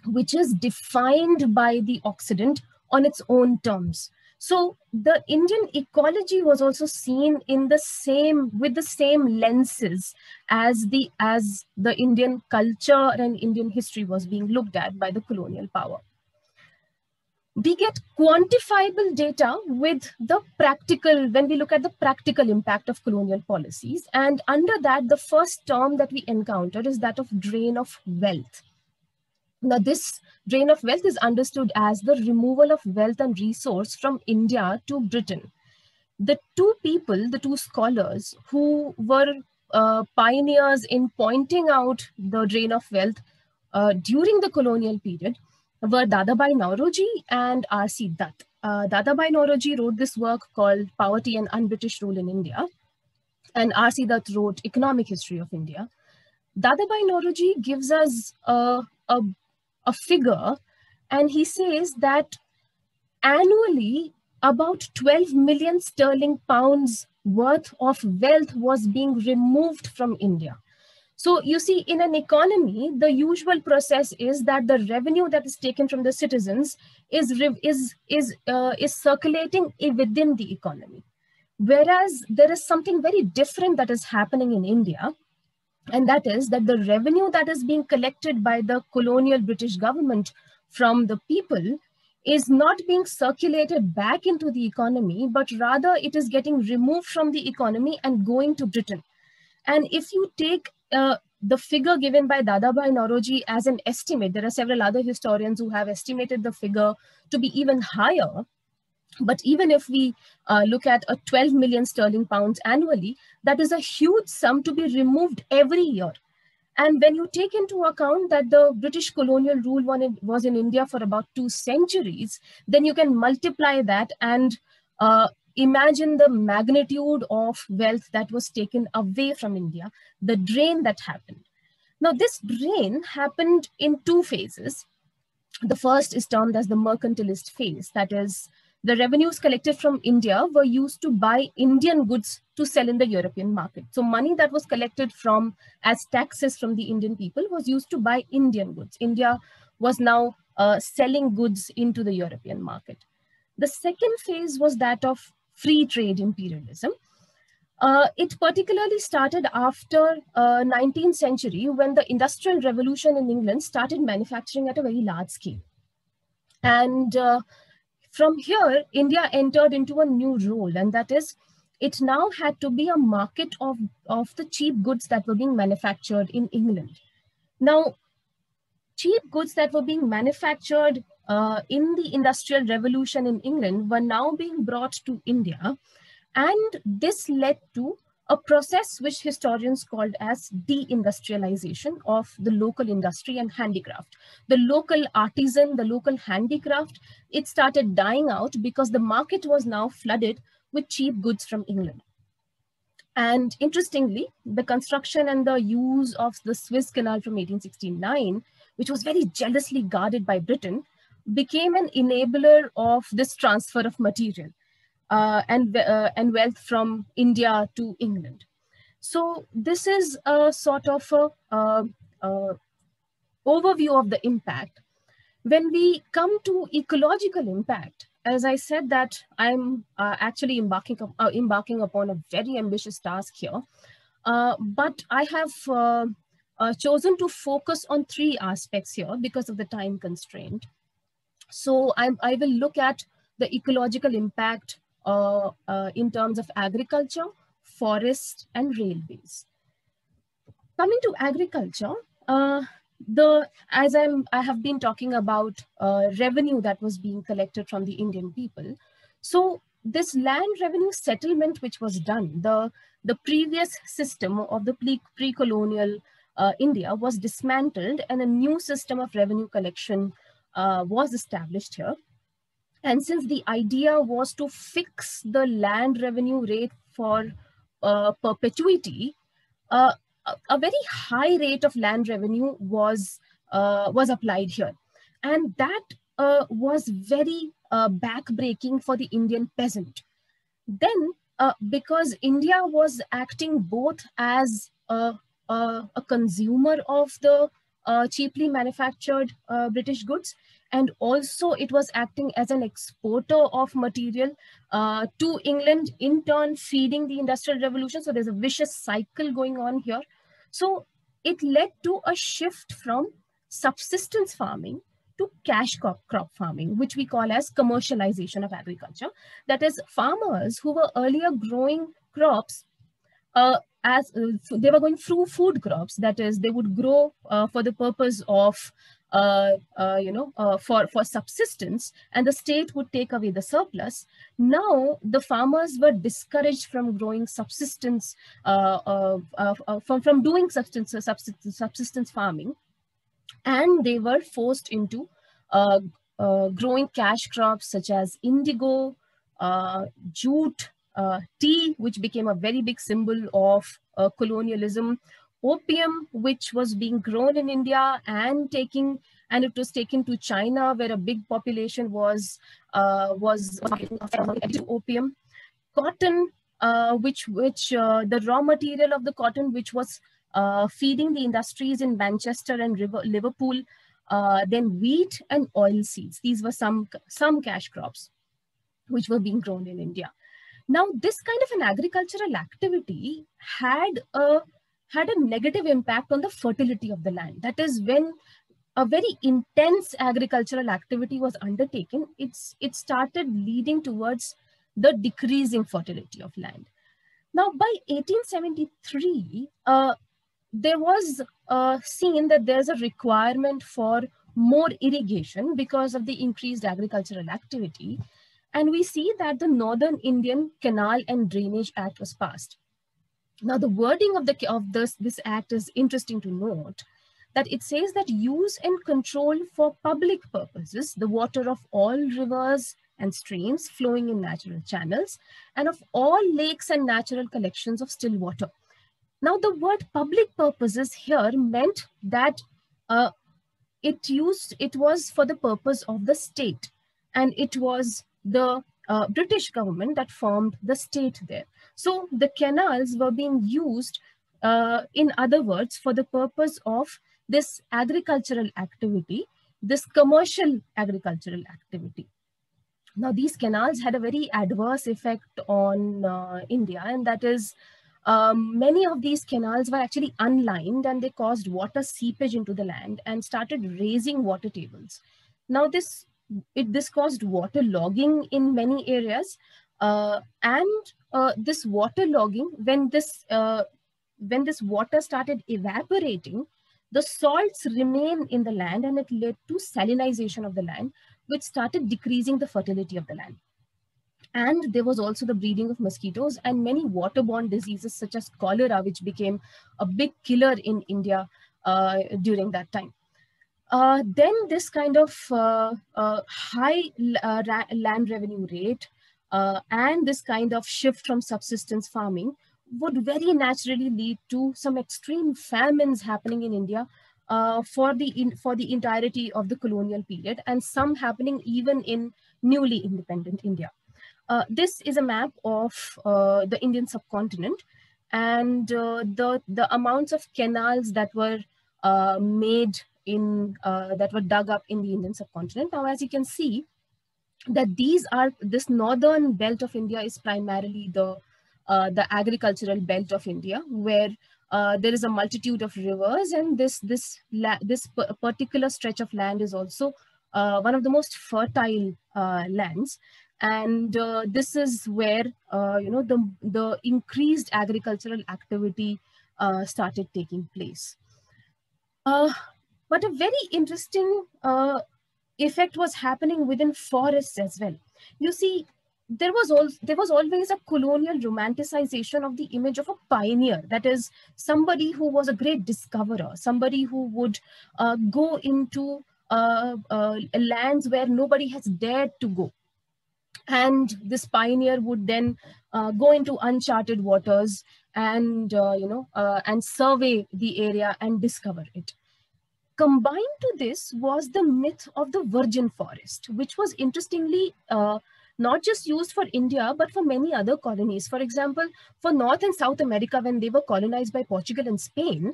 which is defined by the Occident on its own terms. So the Indian ecology was also seen in with the same lenses as the Indian culture and Indian history was being looked at by the colonial power. We get quantifiable data with the practical, when we look at the practical impact of colonial policies. And under that, the first term that we encounter is that of drain of wealth. Now, this drain of wealth is understood as the removal of wealth and resource from India to Britain. The two people, the two scholars who were pioneers in pointing out the drain of wealth during the colonial period were Dadabhai Naoroji and R.C. Dutt. Dadabhai Naoroji wrote this work called Poverty and Un-British Rule in India, and R.C. Dutt wrote Economic History of India. Dadabhai Naoroji gives us a figure, and he says that annually about 12 million sterling pounds worth of wealth was being removed from India. So you see, in an economy, the usual process is that the revenue that is taken from the citizens is circulating within the economy. Whereas there is something very different that is happening in India, and that is that the revenue that is being collected by the colonial British government from the people is not being circulated back into the economy, but rather it is getting removed from the economy and going to Britain. And if you take the figure given by Dadabhai Naoroji as an estimate, there are several other historians who have estimated the figure to be even higher. But even if we look at a 12 million sterling pounds annually, that is a huge sum to be removed every year. And when you take into account that the British colonial rule was in India for about 2 centuries, then you can multiply that and imagine the magnitude of wealth that was taken away from India, the drain that happened. Now, this drain happened in 2 phases. The first is termed as the mercantilist phase. That is, the revenues collected from India were used to buy Indian goods to sell in the European market. So money that was collected from as taxes from the Indian people was used to buy Indian goods. India was now selling goods into the European market. The second phase was that of free trade imperialism. It particularly started after 19th century, when the Industrial Revolution in England started manufacturing at a very large scale. And from here, India entered into a new role, and that is, it now had to be a market of the cheap goods that were being manufactured in England. Now, cheap goods that were being manufactured in the Industrial Revolution in England were now being brought to India. And this led to a process which historians called as deindustrialization of the local industry and handicraft. The local artisan, the local handicraft, it started dying out because the market was now flooded with cheap goods from England. And interestingly, the construction and the use of the Suez Canal from 1869, which was very jealously guarded by Britain, became an enabler of this transfer of material and wealth from India to England. So this is a sort of a overview of the impact. When we come to ecological impact, as I said that I'm actually embarking upon a very ambitious task here, but I have chosen to focus on 3 aspects here because of the time constraint. So I will look at the ecological impact in terms of agriculture, forest, and railways. Coming to agriculture, I have been talking about revenue that was being collected from the Indian people. So this land revenue settlement which was done, the previous system of the pre-colonial India was dismantled, and a new system of revenue collection was established here. And since the idea was to fix the land revenue rate for perpetuity, a very high rate of land revenue was applied here. And that was very backbreaking for the Indian peasant. Then, because India was acting both as a consumer of the cheaply manufactured British goods, and also it was acting as an exporter of material to England, in turn feeding the Industrial Revolution. So there's a vicious cycle going on here. So it led to a shift from subsistence farming to cash crop farming, which we call as commercialization of agriculture. That is, farmers who were earlier growing crops as they were going through food crops, that is, they would grow for the purpose of for subsistence, and the state would take away the surplus. Now the farmers were discouraged from growing subsistence, from doing subsistence farming, and they were forced into growing cash crops such as indigo, jute, tea, which became a very big symbol of colonialism, opium, which was being grown in India and it was taken to China, where a big population was opium, cotton, which the raw material of the cotton, which was feeding the industries in Manchester and Liverpool, then wheat and oil seeds. These were some cash crops which were being grown in India. Now, this kind of an agricultural activity had a negative impact on the fertility of the land. That is, when a very intense agricultural activity was undertaken, it started leading towards the decreasing fertility of land. Now, by 1873, there was seen that there's a requirement for more irrigation because of the increased agricultural activity. And we see that the Northern Indian Canal and Drainage Act was passed. Now, the wording of this act is interesting to note, that it says that use and control for public purposes the water of all rivers and streams flowing in natural channels, and of all lakes and natural collections of still water. Now, the word public purposes here meant that it was for the purpose of the state, and it was the British government that formed the state there. So the canals were being used, in other words, for the purpose of this agricultural activity, this commercial agricultural activity. Now, these canals had a very adverse effect on India, and that is, many of these canals were actually unlined, and they caused water seepage into the land and started raising water tables. Now, this caused water logging in many areas, and this water logging, when this water started evaporating, the salts remain in the land, and it led to salinization of the land, which started decreasing the fertility of the land. And there was also the breeding of mosquitoes and many waterborne diseases such as cholera, which became a big killer in India during that time. Then this kind of high land revenue rate and this kind of shift from subsistence farming would very naturally lead to some extreme famines happening in India for the entirety of the colonial period, and some happening even in newly independent India. This is a map of the Indian subcontinent, and the amounts of canals that were made that were dug up in the Indian subcontinent. Now, as you can see, that this northern belt of India is primarily the agricultural belt of India, where there is a multitude of rivers, and this particular stretch of land is also one of the most fertile lands. And this is where the increased agricultural activity started taking place. But a very interesting effect was happening within forests as well. You see, there was always a colonial romanticization of the image of a pioneer, that is, somebody who was a great discoverer, somebody who would go into lands where nobody has dared to go. And this pioneer would then go into uncharted waters and and survey the area and discover it. Combined to this was the myth of the virgin forest, which was interestingly not just used for India, but for many other colonies. For example, for North and South America, when they were colonized by Portugal and Spain,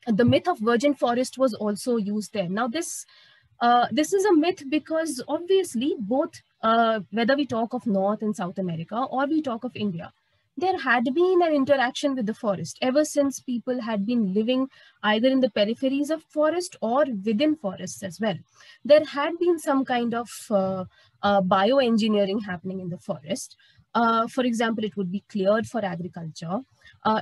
the myth of virgin forest was also used there. Now, this is a myth because obviously both, whether we talk of North and South America or we talk of India, there had been an interaction with the forest ever since people had been living either in the peripheries of forest or within forests as well. There had been some kind of bioengineering happening in the forest. For example, it would be cleared for agriculture.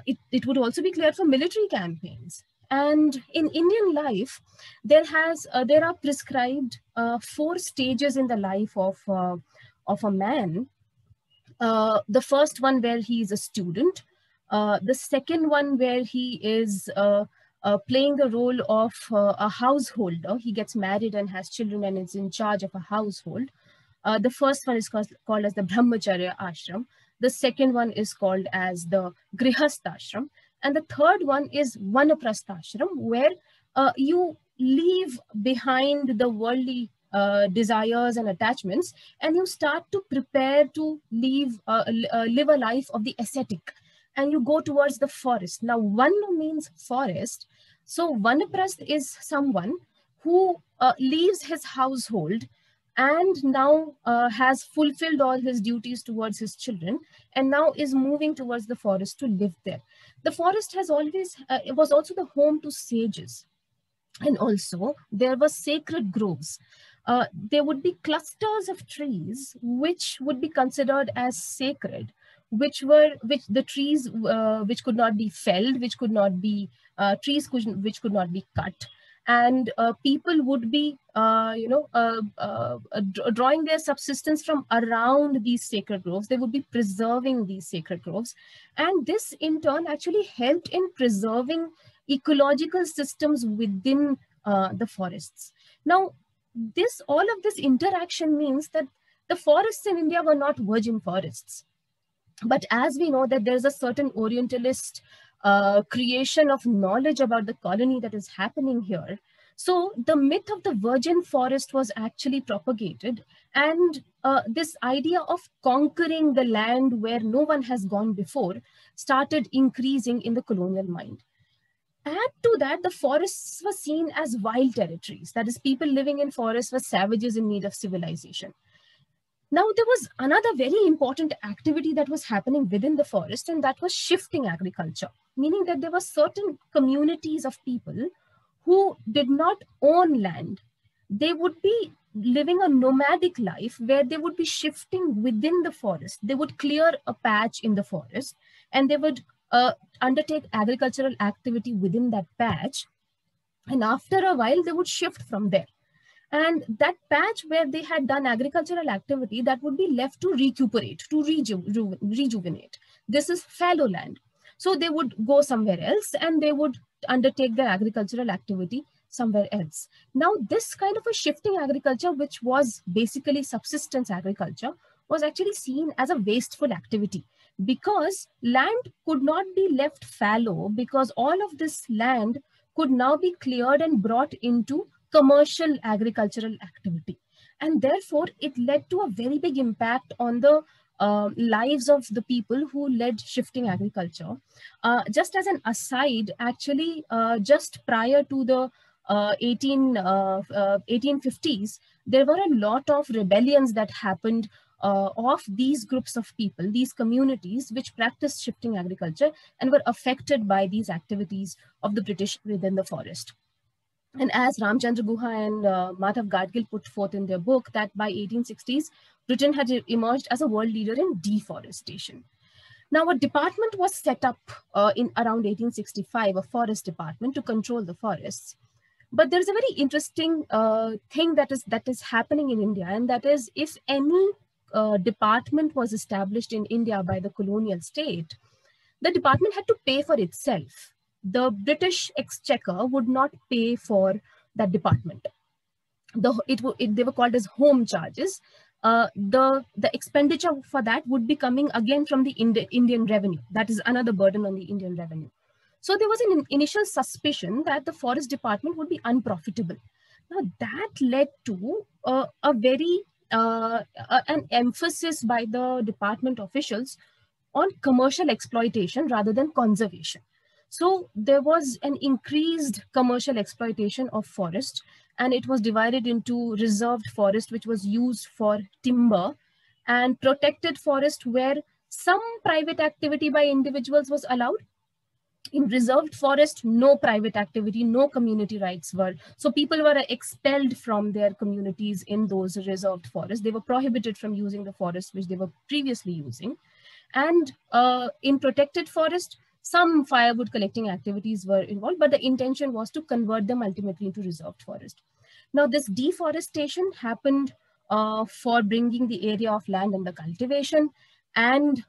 It would also be cleared for military campaigns. And in Indian life, there are prescribed 4 stages in the life of a man. The first one where he is a student, the second one where he is playing the role of a householder. He gets married and has children and is in charge of a household. The first one is called as the Brahmacharya ashram. The second one is called as the Grihastha ashram. And the third one is Vanaprastha ashram, where you leave behind the worldly desires and attachments, and you start to prepare to live a life of the ascetic, and you go towards the forest. Now, Vana means forest. So Vanaprastha is someone who leaves his household and now has fulfilled all his duties towards his children, and now is moving towards the forest to live there. The forest has always, it was also the home to sages. And also there were sacred groves. There would be clusters of trees which would be considered as sacred, which the trees which could not be felled, which could not be which could not be cut. and people would be, drawing their subsistence from around these sacred groves. They would be preserving these sacred groves. And this in turn actually helped in preserving ecological systems within the forests. Now, all of this interaction means that the forests in India were not virgin forests. But as we know that there's a certain Orientalist creation of knowledge about the colony that is happening here, so the myth of the virgin forest was actually propagated, and this idea of conquering the land where no one has gone before started increasing in the colonial mind. Add to that, the forests were seen as wild territories. That is, people living in forests were savages in need of civilization. Now, there was another very important activity that was happening within the forest, and that was shifting agriculture, meaning that there were certain communities of people who did not own land. They would be living a nomadic life where they would be shifting within the forest. They would clear a patch in the forest and they would undertake agricultural activity within that patch. And after a while, they would shift from there. And that patch where they had done agricultural activity, that would be left to recuperate, to rejuvenate. This is fallow land. So they would go somewhere else and they would undertake their agricultural activity somewhere else. Now, this kind of a shifting agriculture, which was basically subsistence agriculture, was actually seen as a wasteful activity, because land could not be left fallow, because all of this land could now be cleared and brought into commercial agricultural activity. And therefore, it led to a very big impact on the lives of the people who led shifting agriculture. Just as an aside, actually, just prior to the 1850s, there were a lot of rebellions that happened of these groups of people, these communities which practiced shifting agriculture and were affected by these activities of the British within the forest. And as Ramchandra Guha and Madhav Gadgil put forth in their book, that by 1860s, Britain had emerged as a world leader in deforestation. Now, a department was set up in around 1865, a forest department to control the forests. But there's a very interesting thing that is happening in India, and that is, if any department was established in India by the colonial state, the department had to pay for itself. The British exchequer would not pay for that department. They were called as home charges. The expenditure for that would be coming again from the Indian revenue. That is another burden on the Indian revenue. So there was an initial suspicion that the forest department would be unprofitable. Now that led to an emphasis by the department officials on commercial exploitation rather than conservation. So there was an increased commercial exploitation of forest, and it was divided into reserved forest, which was used for timber, and protected forest, where some private activity by individuals was allowed. In reserved forest, no private activity, no community rights were. So people were expelled from their communities in those reserved forests. They were prohibited from using the forest which they were previously using. And in protected forest, some firewood collecting activities were involved, but the intention was to convert them ultimately into reserved forest. Now, this deforestation happened for bringing the area of land under cultivation, and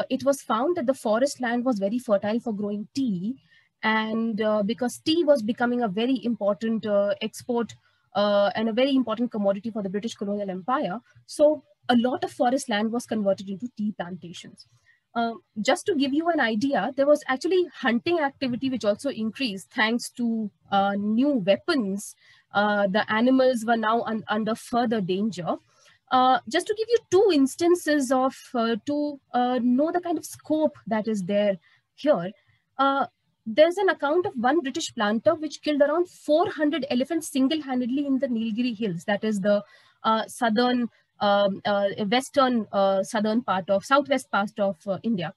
it was found that the forest land was very fertile for growing tea, and because tea was becoming a very important export and a very important commodity for the British colonial empire, so a lot of forest land was converted into tea plantations. Just to give you an idea, there was actually hunting activity which also increased thanks to new weapons. The animals were now under further danger. Just to give you two instances of to know the kind of scope that is there here, there's an account of one British planter which killed around 400 elephants single-handedly in the Nilgiri Hills, that is the southwest part of India.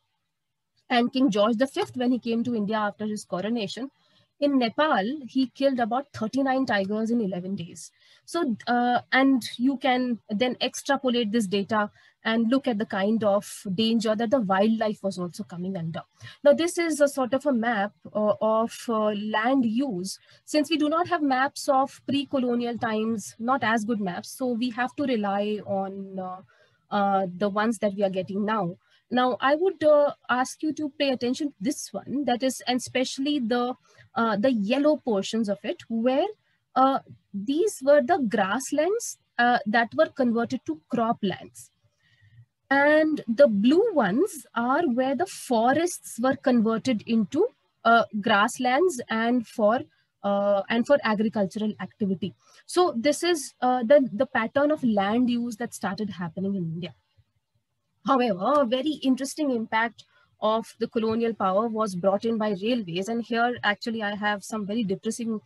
And King George V, when he came to India after his coronation, in Nepal, he killed about 39 tigers in 11 days. So, and you can then extrapolate this data and look at the kind of danger that the wildlife was also coming under. Now, this is a sort of a map of land use. Since we do not have maps of pre-colonial times, not as good maps, so we have to rely on the ones that we are getting now. Now, I would ask you to pay attention to this one, that is, and especially the yellow portions of it, where these were the grasslands that were converted to croplands. And the blue ones are where the forests were converted into grasslands and for agricultural activity. So this is the pattern of land use that started happening in India. However, a very interesting impact of the colonial power was brought in by railways. And here, actually, I have some very depressing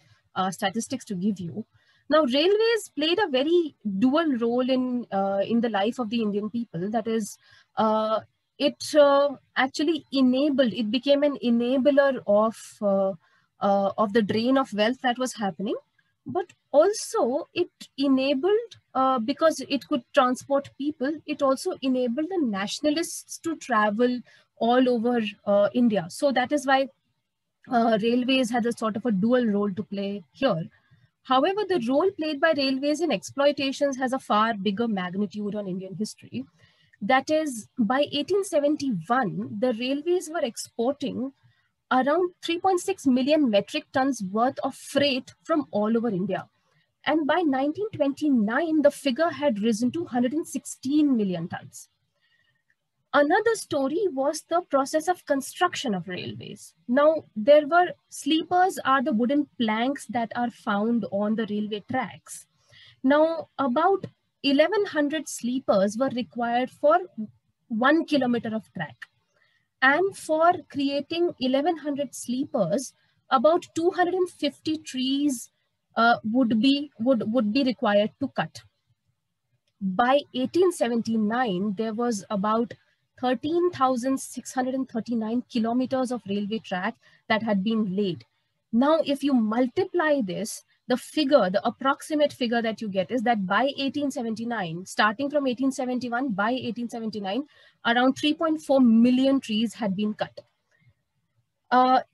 statistics to give you. Now, railways played a very dual role in the life of the Indian people. That is, it actually enabled, it became an enabler of the drain of wealth that was happening. But also it enabled, because it could transport people, it also enabled the nationalists to travel all over India. So that is why railways had a sort of a dual role to play here. However, the role played by railways in exploitations has a far bigger magnitude on Indian history. That is, by 1871, the railways were exporting around 3.6 million metric tons worth of freight from all over India. And by 1929, the figure had risen to 116 million tons. Another story was the process of construction of railways. Now, there were sleepers are the wooden planks that are found on the railway tracks. Now, about 1,100 sleepers were required for 1 kilometer of track. And for creating 1,100 sleepers, about 250 trees would be required to cut. By 1879, there was about 13,639 kilometers of railway track that had been laid. Now, if you multiply this, the figure, the approximate figure that you get is that by 1879, starting from 1871, by 1879, around 3.4 million trees had been cut.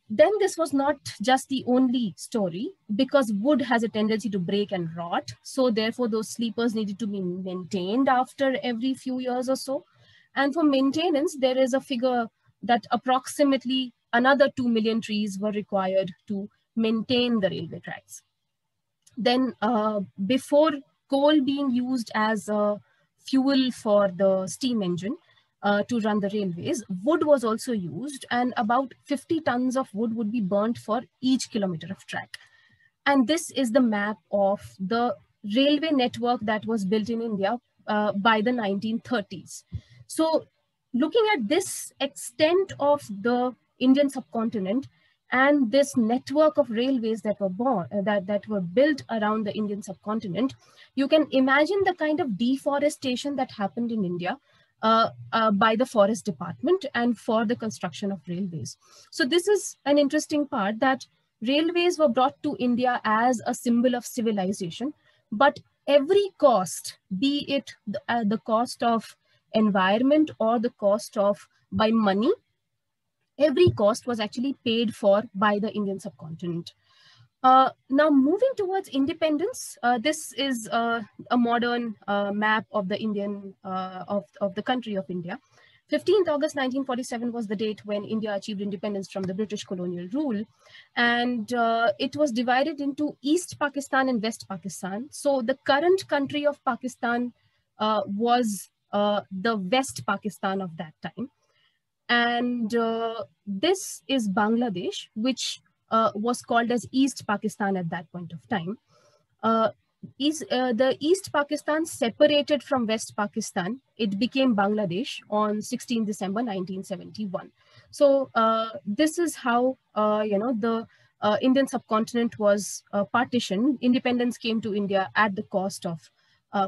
Then this was not just the only story, because wood has a tendency to break and rot. So therefore, those sleepers needed to be maintained after every few years or so. And for maintenance, there is a figure that approximately another 2 million trees were required to maintain the railway tracks. Then before coal being used as a fuel for the steam engine to run the railways, wood was also used, and about 50 tons of wood would be burnt for each kilometer of track. And this is the map of the railway network that was built in India by the 1930s. So looking at this extent of the Indian subcontinent and this network of railways that were that were built around the Indian subcontinent, you can imagine the kind of deforestation that happened in India by the forest department and for the construction of railways. So this is an interesting part, that railways were brought to India as a symbol of civilization, but every cost, be it the cost of environment or the cost of by money, every cost was actually paid for by the Indian subcontinent. Now moving towards independence, this is a modern map of the Indian of the country of India. 15th August 1947 was the date when India achieved independence from the British colonial rule, and it was divided into East Pakistan and West Pakistan. So the current country of Pakistan was the West Pakistan of that time. And this is Bangladesh, which was called as East Pakistan at that point of time. The East Pakistan separated from West Pakistan. It became Bangladesh on 16 December 1971. So this is how the Indian subcontinent was partitioned. Independence came to India at the cost of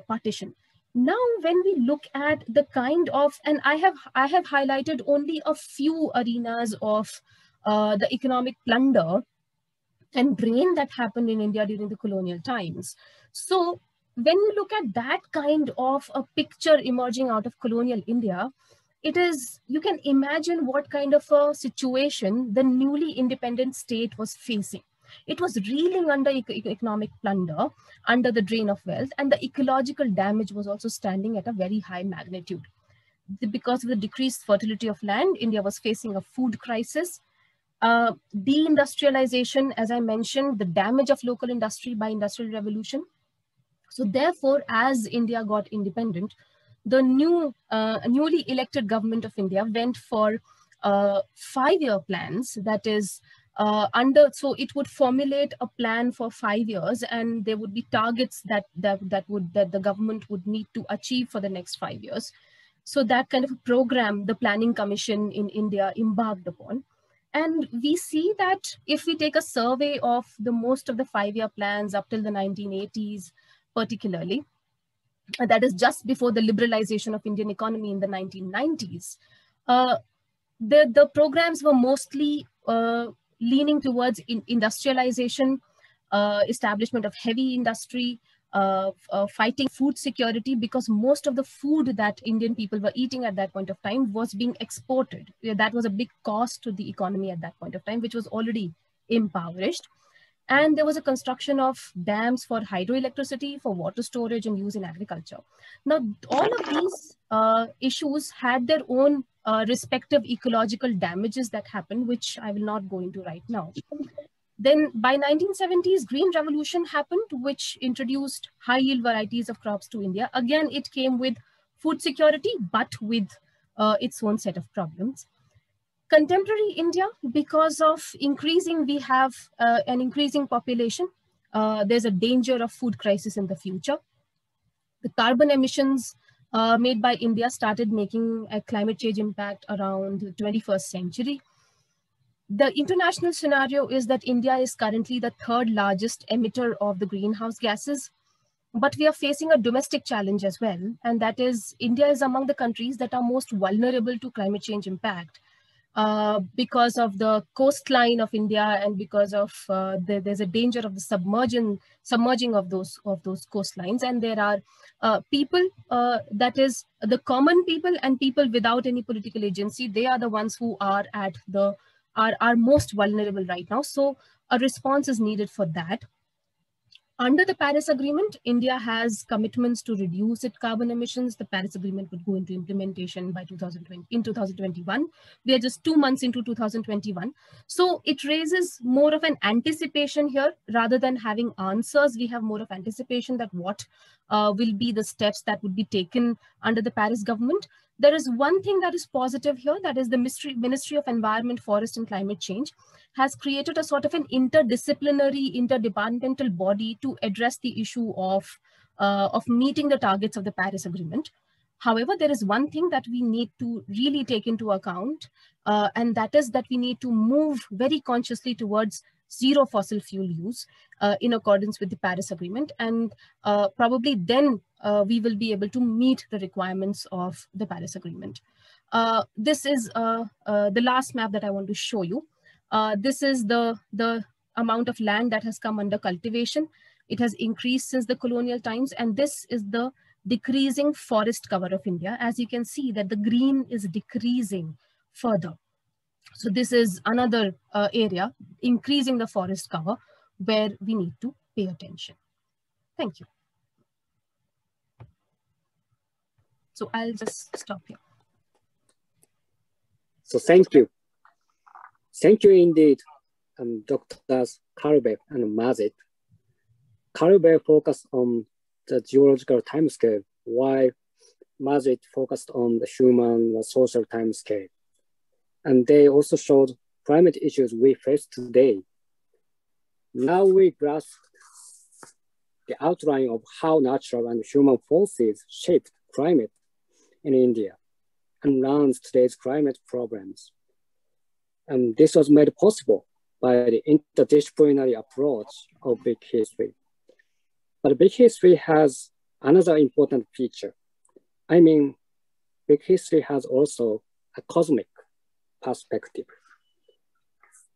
partition. Now, when we look at the kind of, and I have highlighted only a few arenas of the economic plunder and drain that happened in India during the colonial times. So when you look at that kind of a picture emerging out of colonial India, it is, you can imagine what kind of a situation the newly independent state was facing. It was reeling under economic plunder, under the drain of wealth, and the ecological damage was also standing at a very high magnitude. Because of the decreased fertility of land, India was facing a food crisis. Deindustrialization, as I mentioned, the damage of local industry by industrial revolution. So therefore, as India got independent, the newly elected government of India went for 5-year plans. That is, so it would formulate a plan for 5 years, and there would be targets that the government would need to achieve for the next 5 years. So that kind of a program, the Planning Commission in India embarked upon. And we see that if we take a survey of the most of the 5-year plans up till the 1980s, particularly, that is just before the liberalization of Indian economy in the 1990s, the programs were mostly leaning towards industrialization, establishment of heavy industry, fighting food security, because most of the food that Indian people were eating at that point of time was being exported. That was a big cost to the economy at that point of time, which was already impoverished. And there was a construction of dams for hydroelectricity, for water storage and use in agriculture. Now, all of these issues had their own respective ecological damages that happened, which I will not go into right now. Then by 1970s, Green Revolution happened, which introduced high yield varieties of crops to India. Again, it came with food security, but with its own set of problems. Contemporary India, because of we have an increasing population. There's a danger of food crisis in the future. The carbon emissions made by India started making a climate change impact around the 21st century. The international scenario is that India is currently the 3rd largest emitter of the greenhouse gases, but we are facing a domestic challenge as well. And that is, India is among the countries that are most vulnerable to climate change impact. Because of the coastline of India, and because of there's a danger of the submerging of those coastlines, and there are people, that is the common people and people without any political agency. They are the ones who are at are most vulnerable right now. So a response is needed for that. Under the Paris Agreement, India has commitments to reduce its carbon emissions. The Paris Agreement would go into implementation by 2021. We are just 2 months into 2021. So it raises more of an anticipation here rather than having answers. We have more of anticipation that what will be the steps that would be taken under the Paris government. There is one thing that is positive here, that is the Ministry of Environment, Forest and Climate Change has created a sort of an interdisciplinary, interdepartmental body to address the issue of meeting the targets of the Paris Agreement. However, there is one thing that we need to really take into account, and that is that we need to move very consciously towards zero fossil fuel use in accordance with the Paris Agreement. And probably then we will be able to meet the requirements of the Paris Agreement. This is the last map that I want to show you. This is the amount of land that has come under cultivation. It has increased since the colonial times, and this is the decreasing forest cover of India. As you can see that the green is decreasing further. So this is another area, increasing the forest cover, where we need to pay attention. Thank you. So I'll just stop here. So thank you. Thank you indeed, Drs. Karlberg and Mazet. Karlberg focused on the geological timescale, while Mazet focused on the human social timescale. And they also showed climate issues we face today. Now we grasp the outline of how natural and human forces shaped climate in India and learned today's climate problems. And this was made possible by the interdisciplinary approach of Big History. But Big History has another important feature. I mean, Big History has also a cosmic perspective.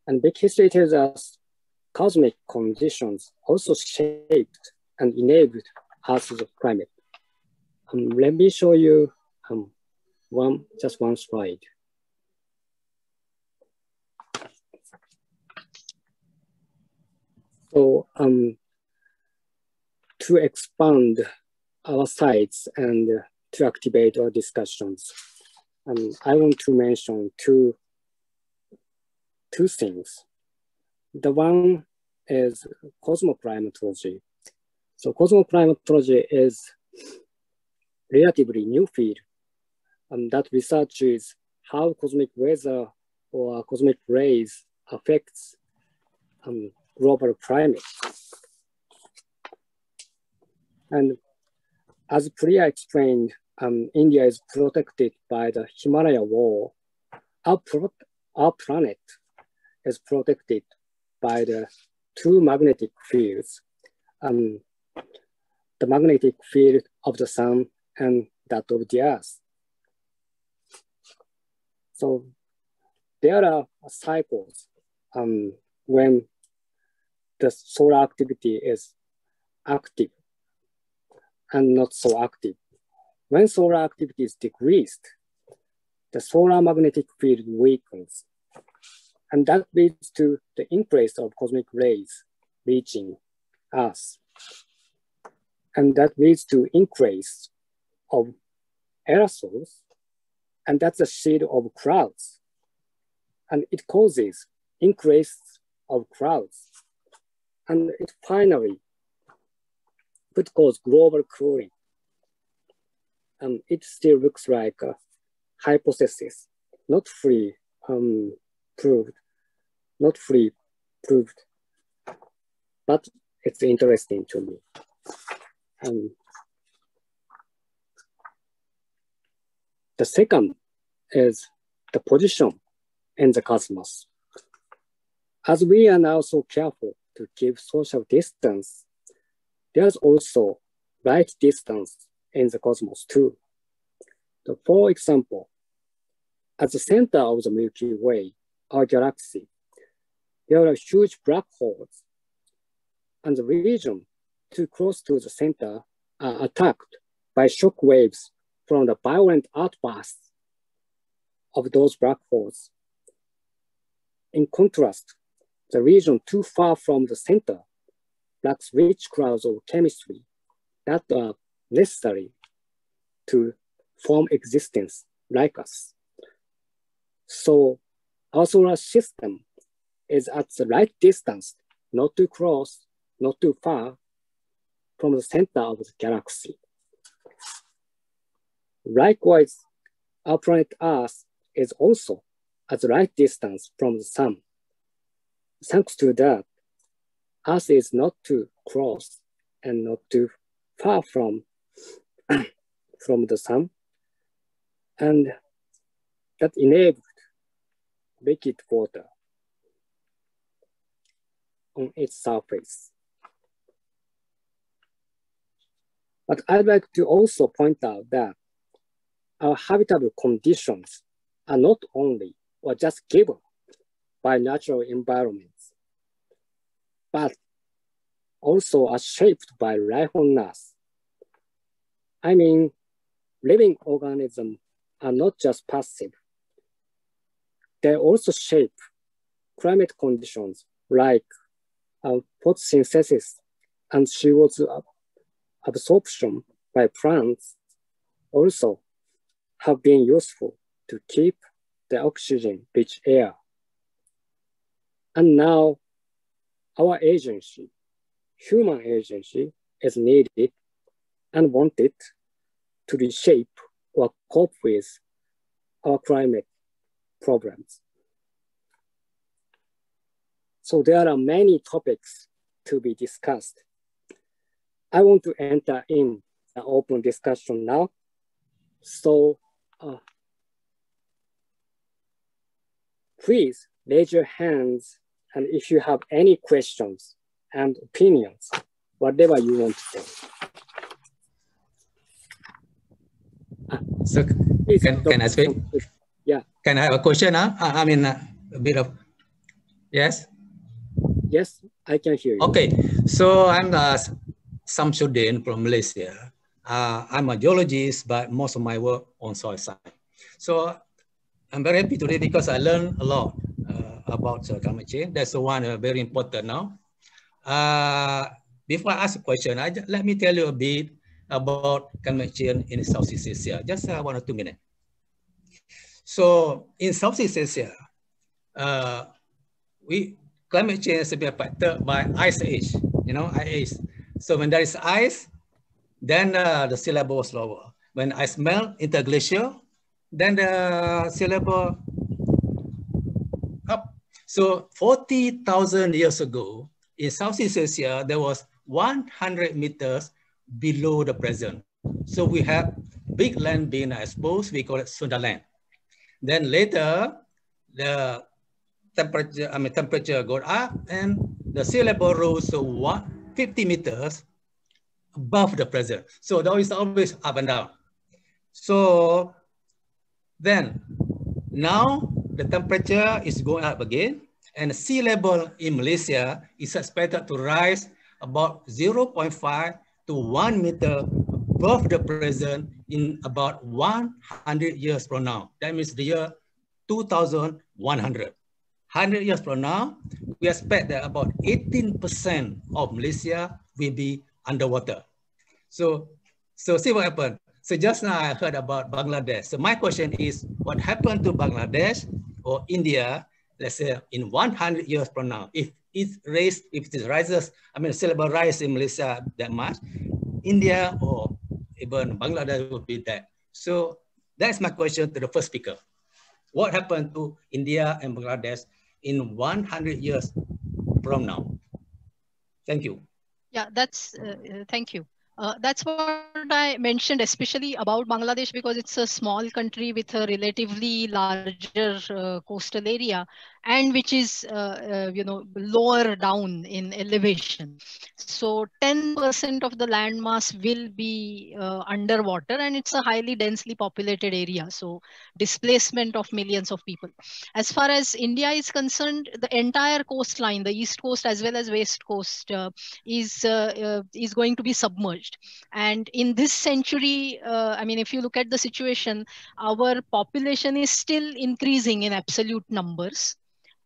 And Big History tells us cosmic conditions also shaped and enabled Earth's climate. Let me show you just one slide. So to expand our sites and to activate our discussions, I want to mention two things. The one is cosmoclimatology. So cosmoclimatology is relatively new field that researches how cosmic weather or cosmic rays affects global climate. And as Priya explained, India is protected by the Himalaya wall. Our planet is protected by the two magnetic fields, the magnetic field of the sun and that of the earth. So there are cycles when the solar activity is active and not so active. When solar activity is decreased, the solar magnetic field weakens, and that leads to the increase of cosmic rays reaching us. And that leads to increase of aerosols, and that's a sheet of clouds. And it causes increase of clouds. And it finally could cause global cooling. It still looks like a hypothesis, not fully proved, but it's interesting to me. The second is the position in the cosmos. As we are now so careful to keep social distance, there's also right distance in the cosmos too. So for example, at the center of the Milky Way, our galaxy, there are huge black holes, and the region too close to the center are attacked by shock waves from the violent outbursts of those black holes. In contrast, the region too far from the center lacks rich clouds of chemistry that are necessary to form existence like us. So our solar system is at the right distance, not too close, not too far from the center of the galaxy. Likewise, our planet Earth is also at the right distance from the sun. Thanks to that, Earth is not too close and not too far from the sun, and that enabled liquid water on its surface. But I'd like to also point out that our habitable conditions are not only or just given by natural environments, but also are shaped by life on Earth. I mean, living organisms are not just passive. They also shape climate conditions like photosynthesis and CO2 absorption by plants also have been useful to keep the oxygen-rich air. And now our agency, human agency, is needed and wanted to reshape or cope with our climate problems. So there are many topics to be discussed. I want to enter in an open discussion now. So please raise your hands, and if you have any questions and opinions, whatever you want to say. So can I speak? Yeah. Can I have a question? I mean, a bit of, yes? Yes, I can hear you. Okay, so I'm Samsudin from Malaysia. I'm a geologist, but most of my work on soil science. So I'm very happy today because I learned a lot about climate change. That's the one very important now. Before I ask a question, let me tell you a bit about climate change in Southeast Asia, just 1 or 2 minutes. So in Southeast Asia, climate change is being affected by ice age, ice age. So when there is ice, then the sea level was lower. When ice melt into a glacier, then the sea level up. So 40,000 years ago, in Southeast Asia, there was 100 meters below the present. So we have big land being exposed, we call it Sundaland. Then later, the temperature got up and the sea level rose to 50 meters above the present. So that is always up and down. So then now the temperature is going up again, and the sea level in Malaysia is expected to rise about 0.5 to 1 meter above the present in about 100 years from now. That means the year 2100. 100 years from now, we expect that about 18% of Malaysia will be underwater. So see what happened. So just now I heard about Bangladesh. So my question is, what happened to Bangladesh or India, let's say in 100 years from now? If it rises, sea level rise in Malaysia that much, India or even Bangladesh will be there. So that's my question to the first speaker. What happened to India and Bangladesh in 100 years from now? Thank you. Yeah, that's, thank you. That's what I mentioned, especially about Bangladesh, because it's a small country with a relatively larger coastal area, and which is, lower down in elevation. So 10% of the landmass will be underwater, and it's a highly densely populated area. So displacement of millions of people. As far as India is concerned, the entire coastline, the east coast as well as west coast, is going to be submerged. And in this century, if you look at the situation, our population is still increasing in absolute numbers,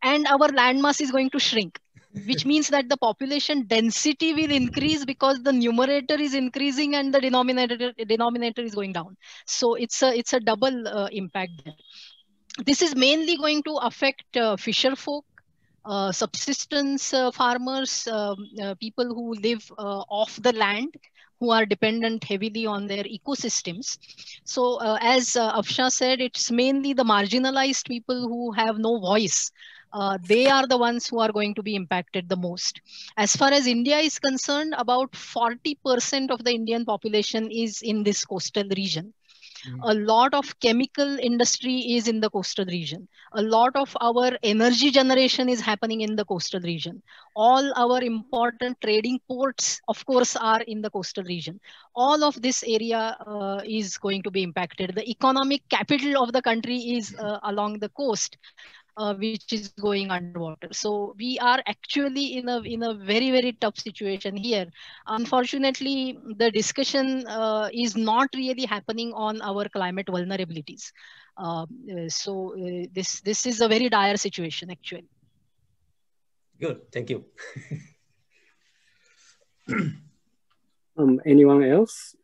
and our landmass is going to shrink, which means that the population density will increase because the numerator is increasing and the denominator is going down. So it's a double impact there. This is mainly going to affect fisher folk, subsistence farmers, people who live off the land, who are dependent heavily on their ecosystems. So as Afsha said, it's mainly the marginalized people who have no voice. They are the ones who are going to be impacted the most. As far as India is concerned, about 40% of the Indian population is in this coastal region. A lot of chemical industry is in the coastal region. A lot of our energy generation is happening in the coastal region. All our important trading ports, of course, are in the coastal region. All of this area is going to be impacted. The economic capital of the country is along the coast, which is going underwater. So we are actually in a very, very tough situation here. Unfortunately, the discussion is not really happening on our climate vulnerabilities. This is a very dire situation, actually. Good, thank you. Anyone else?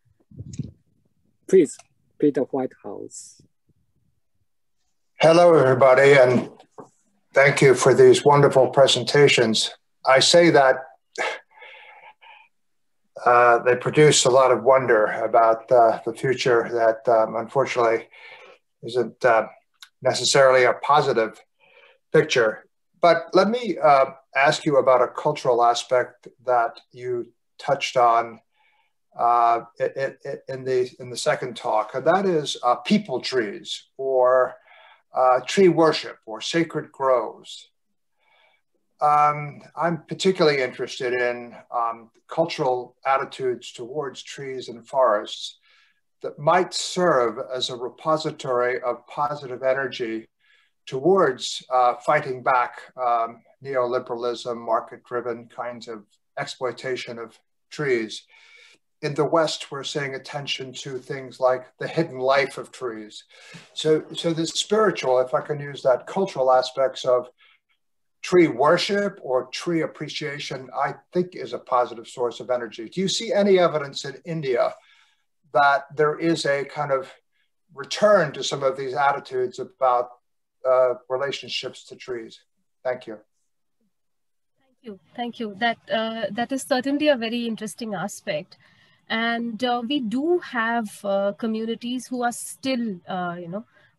Please, Peter Whitehouse. Hello, everybody, and thank you for these wonderful presentations. I say that they produce a lot of wonder about the future that unfortunately isn't necessarily a positive picture. But let me ask you about a cultural aspect that you touched on in the second talk, and that is people trees, or tree worship, or sacred groves. I'm particularly interested in cultural attitudes towards trees and forests that might serve as a repository of positive energy towards fighting back neoliberalism, market-driven kinds of exploitation of trees. In the West, we're saying attention to things like the hidden life of trees. So the spiritual, if I can use that, cultural aspects of tree worship or tree appreciation, I think is a positive source of energy. Do you see any evidence in India that there is a kind of return to some of these attitudes about relationships to trees? Thank you. Thank you. That is certainly a very interesting aspect. And we do have communities who are still,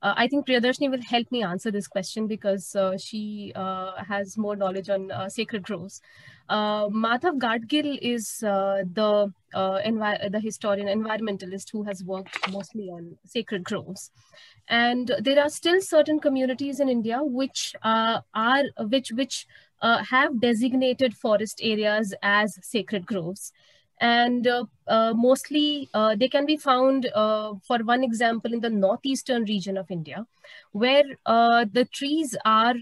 I think Priyadarshini will help me answer this question because she has more knowledge on sacred groves. Madhav Gadgil is the historian, environmentalist who has worked mostly on sacred groves. And there are still certain communities in India which have designated forest areas as sacred groves. And mostly they can be found, for one example, in the northeastern region of India, where the trees are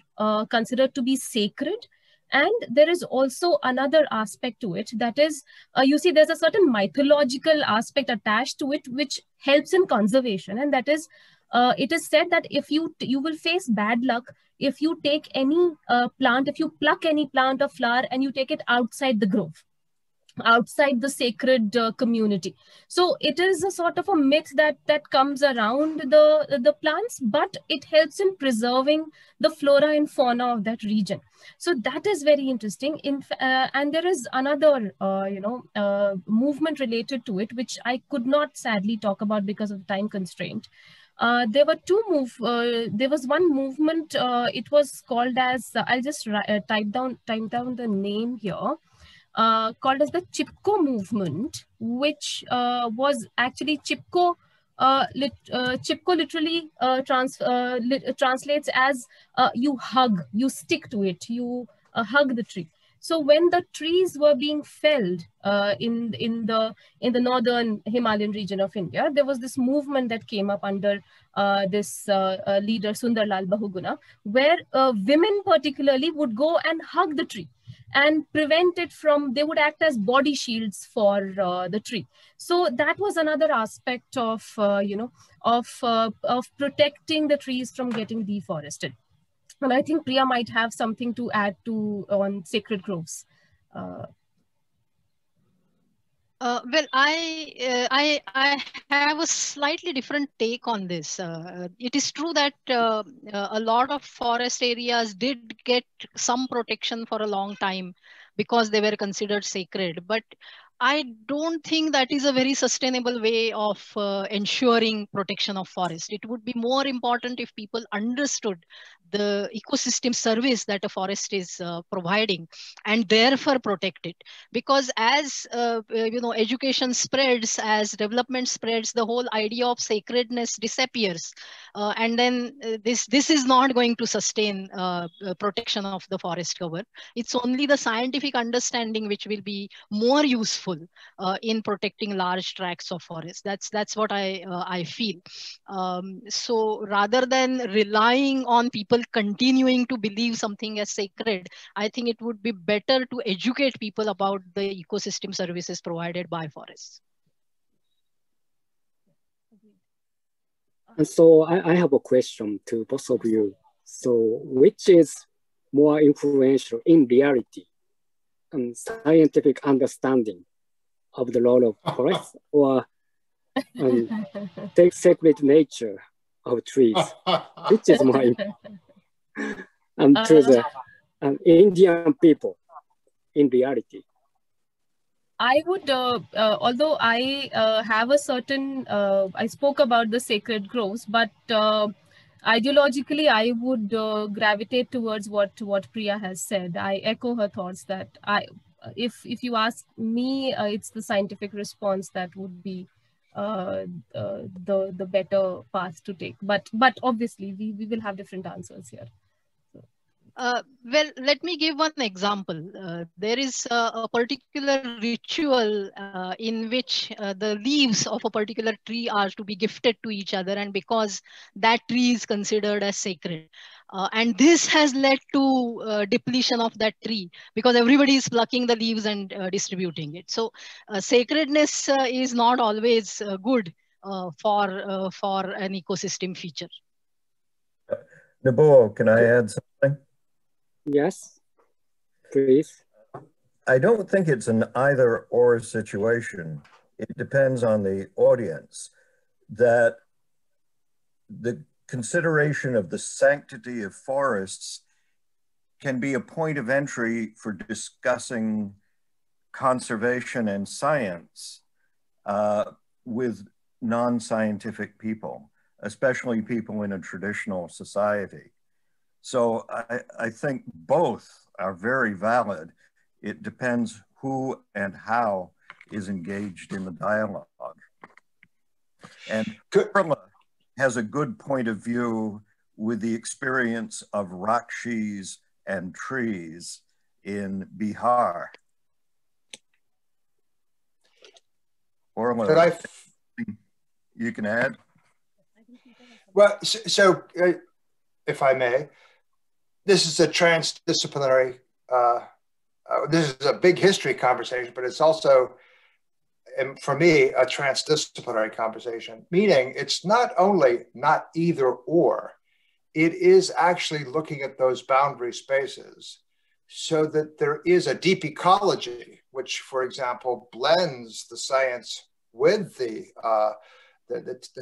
considered to be sacred. And there is also another aspect to it, that is, you see, there's a certain mythological aspect attached to it, which helps in conservation. And that is, it is said that if you will face bad luck if you take any plant, if you pluck any plant or flower and you take it outside the grove, outside the sacred community. So it is a sort of a myth that comes around the plants, but it helps in preserving the flora and fauna of that region. So that is very interesting. And there is another movement related to it, which I could not sadly talk about because of time constraint. There were there was one movement, it was called as, I'll just type down the name here, called as the Chipko movement, which was actually Chipko. Chipko literally translates as you hug, you stick to it, you hug the tree. So when the trees were being felled in the northern Himalayan region of India, there was this movement that came up under this leader Sundarlal Bahuguna, where women particularly would go and hug the tree and prevent it from, they would act as body shields for the tree. So that was another aspect of protecting the trees from getting deforested. And I think Priya might have something to add on sacred groves. Well, I have a slightly different take on this. It is true that a lot of forest areas did get some protection for a long time because they were considered sacred, but I don't think that is a very sustainable way of ensuring protection of forest. It would be more important if people understood the ecosystem service that a forest is providing and therefore protect it. Because as education spreads, as development spreads, the whole idea of sacredness disappears, and then this is not going to sustain protection of the forest cover. It's only the scientific understanding which will be more useful in protecting large tracts of forest. That's what I feel. So rather than relying on people continuing to believe something as sacred, I think it would be better to educate people about the ecosystem services provided by forests. And so I have a question to both of you. So which is more influential in reality and scientific understanding of the role of forests, or sacred nature of trees? Which is more important? And to the Indian people in reality? I would, although I have a certain, I spoke about the sacred groves, but ideologically, I would gravitate towards what Priya has said. I echo her thoughts that if you ask me, it's the scientific response that would be the better path to take. But obviously, we will have different answers here. Well, let me give one example. There is a particular ritual in which the leaves of a particular tree are to be gifted to each other, and because that tree is considered as sacred. And this has led to depletion of that tree because everybody is plucking the leaves and distributing it. So sacredness is not always good for an ecosystem feature. Nobuo, can I add something? Yes, please. I don't think it's an either or situation. It depends on the audience. That the consideration of the sanctity of forests can be a point of entry for discussing conservation and science with non-scientific people, especially people in a traditional society. So I think both are very valid. It depends who and how is engaged in the dialogue. And Carla has a good point of view with the experience of rakshis and trees in Bihar. Orla, you can add? Well, so if I may, this is a transdisciplinary, this is a big history conversation, but it's also, for me, a transdisciplinary conversation, meaning it's not only not either or, it is actually looking at those boundary spaces so that there is a deep ecology, which, for example, blends the science with the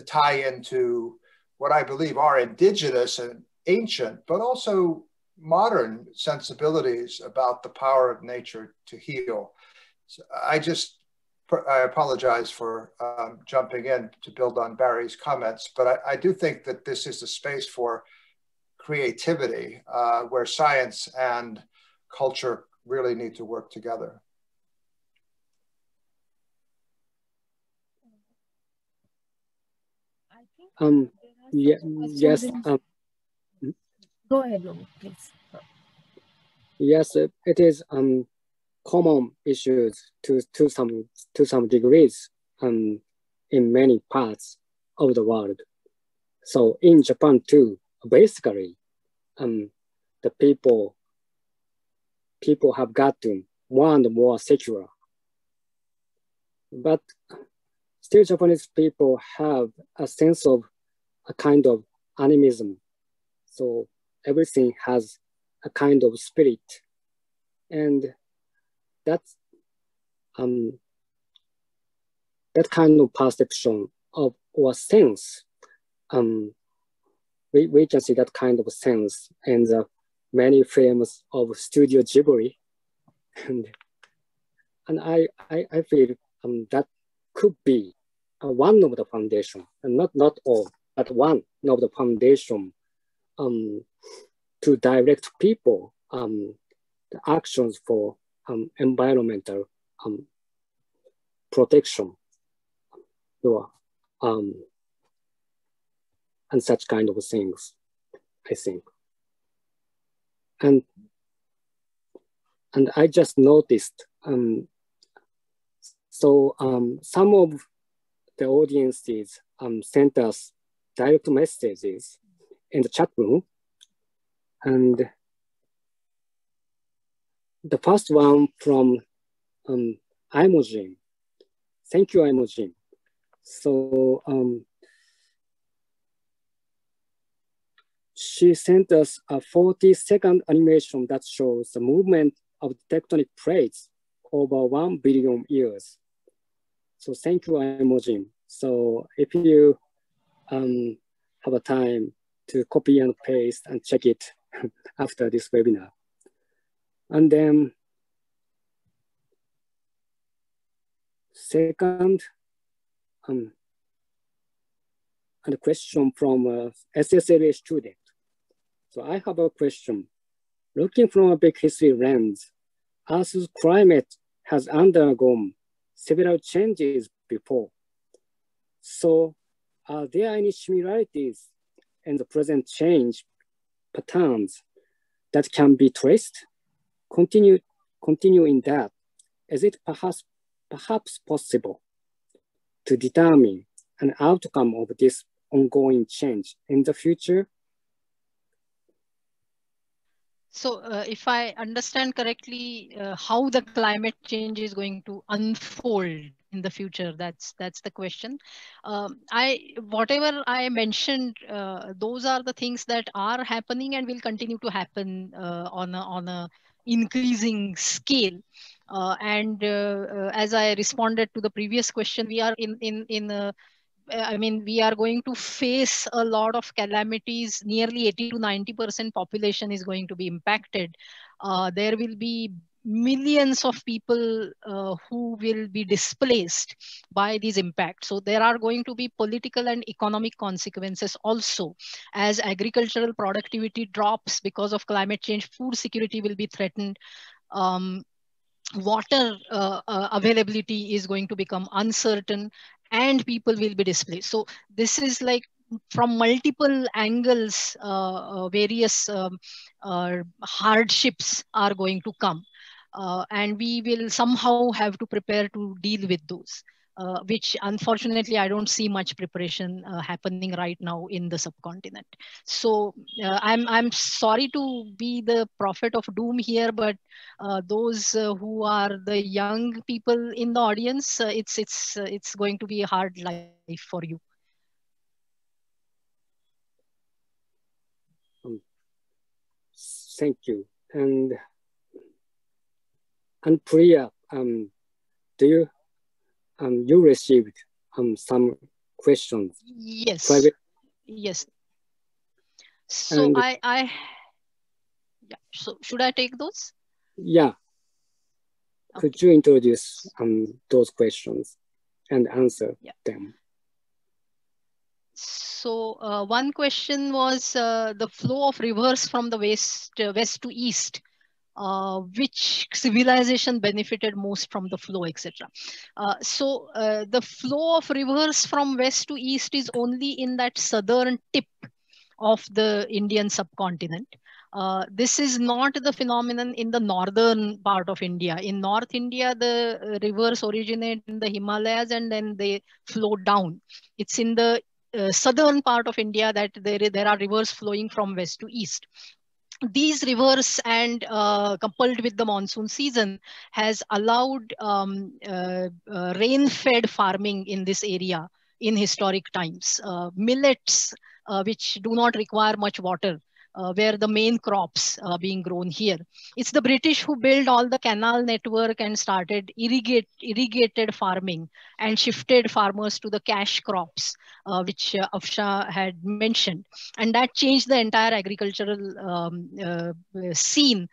tie into what I believe are indigenous and ancient, but also modern sensibilities about the power of nature to heal. So I apologize for jumping in to build on Barry's comments, but I do think that this is a space for creativity where science and culture really need to work together. Yes. Go ahead, Nobu, please. Yes, it is common issues to some degrees in many parts of the world. So in Japan too, basically, the people have gotten more and more secular. But still Japanese people have a sense of a kind of animism. So everything has a kind of spirit. And that's that kind of perception of or sense, we can see that kind of sense in the many films of Studio Ghibli. And I feel that could be one of the foundation, and not all, but one of the foundation to direct people the actions for environmental protection or and such kind of things, I think. And I just noticed, some of the audiences sent us direct messages in the chat room. And the first one from Imojin. Thank you, Imojin. So she sent us a 40-second animation that shows the movement of the tectonic plates over 1 billion years. So thank you, Imojin. So if you have a time to copy and paste and check it after this webinar. And then second, and a question from a SSLA student. So I have a question. Looking from a big history lens, Earth's climate has undergone several changes before. So are there any similarities in the present change patterns that can be traced? Continue in that. Is it perhaps possible to determine an outcome of this ongoing change in the future? So if I understand correctly, how the climate change is going to unfold in the future, that's the question. Whatever I mentioned, those are the things that are happening and will continue to happen on a increasing scale. As I responded to the previous question, we are in a I mean, we are going to face a lot of calamities. Nearly 80 to 90% population is going to be impacted. There will be millions of people who will be displaced by these impacts. So there are going to be political and economic consequences also. As agricultural productivity drops because of climate change, food security will be threatened. Water availability is going to become uncertain, and people will be displaced. So this is like from multiple angles, various hardships are going to come, and we will somehow have to prepare to deal with those, which unfortunately I don't see much preparation happening right now in the subcontinent. So I'm sorry to be the prophet of doom here, but those who are the young people in the audience, it's going to be a hard life for you. Thank you. And Priya, do you received some questions? Yes. Private? Yes. So yeah. So should I take those? Yeah. Okay. Could you introduce those questions and answer them? So one question was the flow of rivers from the west to east. Which civilization benefited most from the flow, etc. So the flow of rivers from west to east is only in that southern tip of the Indian subcontinent. This is not the phenomenon in the northern part of India. In North India, the rivers originate in the Himalayas and then they flow down. It's in the southern part of India that there are rivers flowing from west to east. These rivers and coupled with the monsoon season has allowed rain-fed farming in this area in historic times. Millets, which do not require much water, were the main crops being grown here. It's the British who built all the canal network and started irrigated farming and shifted farmers to the cash crops, which Afsha had mentioned. And that changed the entire agricultural scene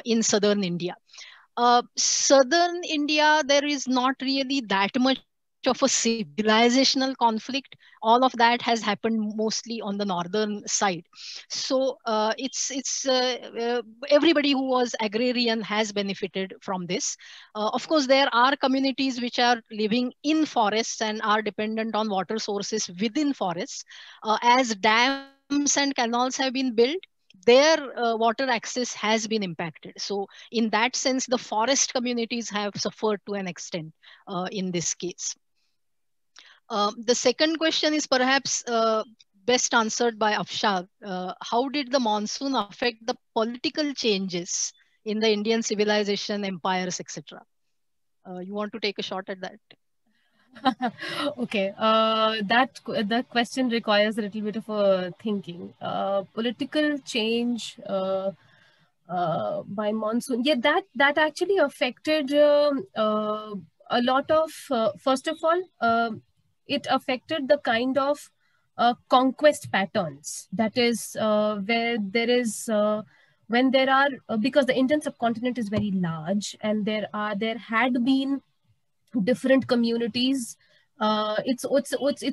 in southern India. Southern India, there is not really that much of a civilizational conflict. All of that has happened mostly on the northern side. So everybody who was agrarian has benefited from this. Of course, there are communities which are living in forests and are dependent on water sources within forests. As dams and canals have been built, their water access has been impacted. So in that sense, the forest communities have suffered to an extent in this case. The second question is perhaps best answered by Afshar. How did the monsoon affect the political changes in the Indian civilization, empires, etc.? You want to take a shot at that? Okay, that question requires a little bit of thinking. Political change by monsoon, yeah, that actually affected a lot of. First of all, it affected the kind of conquest patterns. That is where there is. When there are, because the Indian subcontinent is very large, and there had been different communities. It's